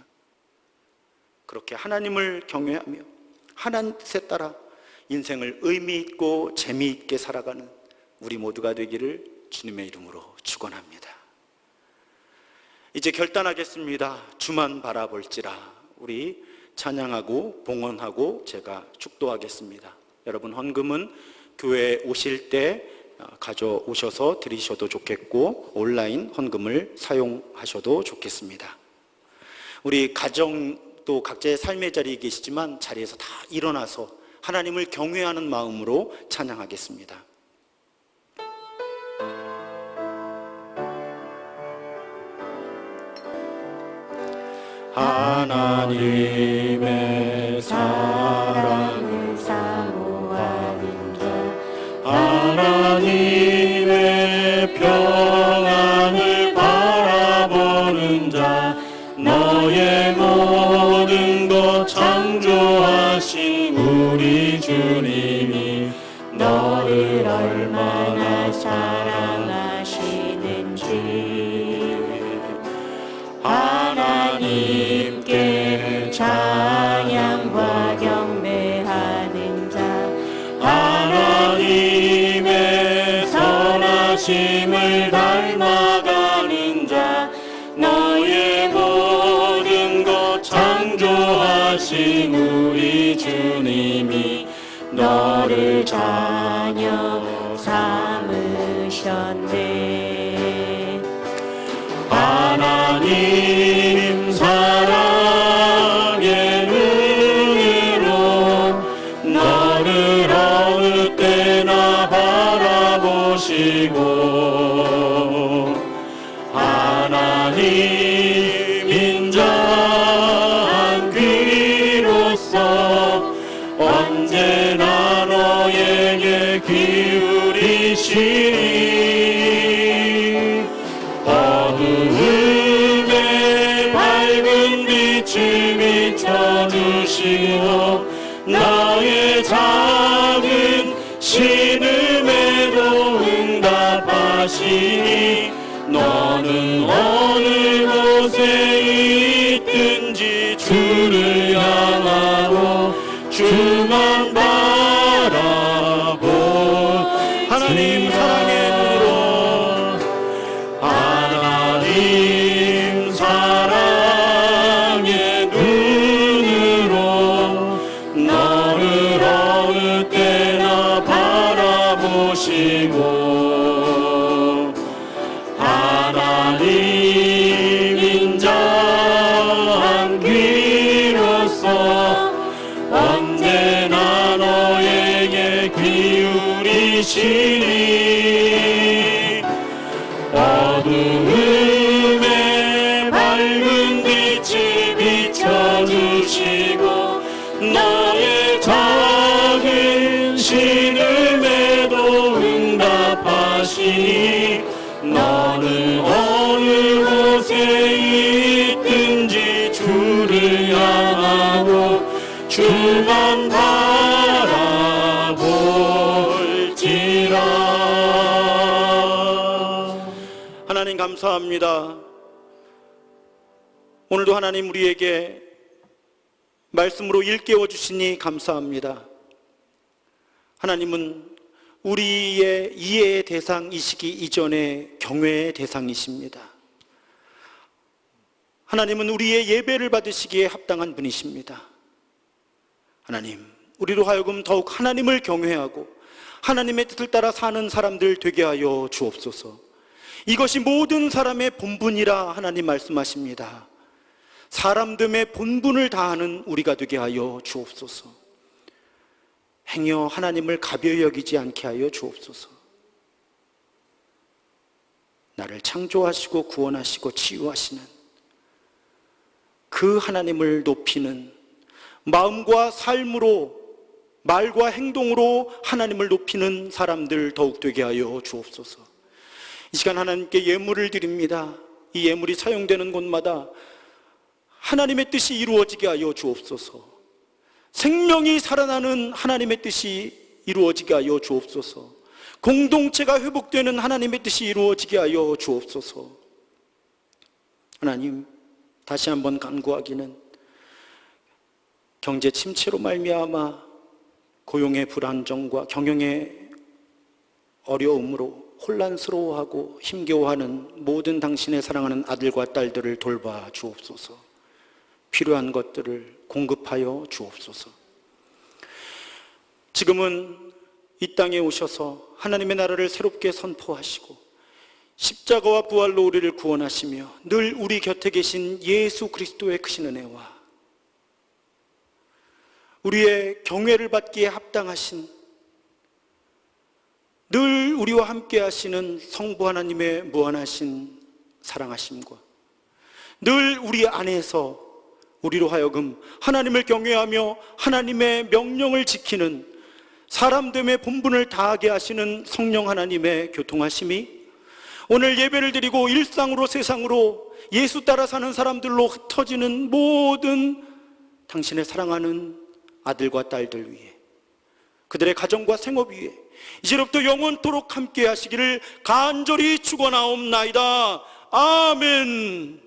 그렇게 하나님을 경외하며 하나님 뜻에 따라 인생을 의미 있고 재미있게 살아가는 우리 모두가 되기를 주님의 이름으로 축원합니다. 이제 결단하겠습니다. 주만 바라볼지라. 우리 찬양하고 봉헌하고 제가 축도하겠습니다. 여러분, 헌금은 교회에 오실 때 가져오셔서 드리셔도 좋겠고 온라인 헌금을 사용하셔도 좋겠습니다. 우리 가정도 각자의 삶의 자리에 계시지만 자리에서 다 일어나서 하나님을 경외하는 마음으로 찬양하겠습니다. 하나님의 사랑을 사모하는 자, 하나님의 평안을 바라보는 자, 너의 모든 것 창조하신 우리 주님이 너를 얼마나 사랑하시는지 하나님께 찬양과 경배하는 자, 하나님의 선하심을 닮아가는 자, 너의 모든 것 창조하신 우리 주님이 너를 자녀 삼으셨네. 하나님 사랑의 눈으로 너를 어느 때나 바라보시고 하나님 인자한 귀로서 언제나 너에게 기울이시니 어두움에 밝은 빛을 비춰주시고 나의 작은 신음에도 응답하시니 너는 어느 곳에 있든지 주를 향하고 주만 바라보 하나님 사랑의 눈으로 하나님 사랑의 눈으로 너를 어느 때나 바라보시고 하나님 인자한 귀로서 언제나 너에게 기울이시니 어두움에 밝은 빛을 비춰주시고 나의 작은 신음에도 응답하시니 너는 어느 곳에 있든지 주를 향하고 주만 바라볼지라. 하나님 감사합니다. 오늘도 하나님 우리에게 말씀으로 일깨워 주시니 감사합니다. 하나님은 우리의 이해의 대상이시기 이전에 경외의 대상이십니다. 하나님은 우리의 예배를 받으시기에 합당한 분이십니다. 하나님, 우리로 하여금 더욱 하나님을 경외하고 하나님의 뜻을 따라 사는 사람들 되게 하여 주옵소서. 이것이 모든 사람의 본분이라 하나님 말씀하십니다. 사람됨의 본분을 다하는 우리가 되게 하여 주옵소서. 행여 하나님을 가벼이 여기지 않게 하여 주옵소서. 나를 창조하시고 구원하시고 치유하시는 그 하나님을 높이는 마음과 삶으로, 말과 행동으로 하나님을 높이는 사람들 더욱 되게 하여 주옵소서. 이 시간 하나님께 예물을 드립니다. 이 예물이 사용되는 곳마다 하나님의 뜻이 이루어지게 하여 주옵소서. 생명이 살아나는 하나님의 뜻이 이루어지게 하여 주옵소서. 공동체가 회복되는 하나님의 뜻이 이루어지게 하여 주옵소서. 하나님, 다시 한번 간구하기는 경제 침체로 말미암아 고용의 불안정과 경영의 어려움으로 혼란스러워하고 힘겨워하는 모든 당신의 사랑하는 아들과 딸들을 돌봐 주옵소서. 필요한 것들을 공급하여 주옵소서. 지금은 이 땅에 오셔서 하나님의 나라를 새롭게 선포하시고 십자가와 부활로 우리를 구원하시며 늘 우리 곁에 계신 예수 그리스도의 크신 은혜와 우리의 경외를 받기에 합당하신 늘 우리와 함께 하시는 성부 하나님의 무한하신 사랑하심과 늘 우리 안에서 우리로 하여금 하나님을 경외하며 하나님의 명령을 지키는 사람됨의 본분을 다하게 하시는 성령 하나님의 교통하심이 오늘 예배를 드리고 일상으로 세상으로 예수 따라 사는 사람들로 흩어지는 모든 당신의 사랑하는 아들과 딸들 위해, 그들의 가정과 생업 위에 이제부터 영원토록 함께 하시기를 간절히 축원하옵나이다. 아멘.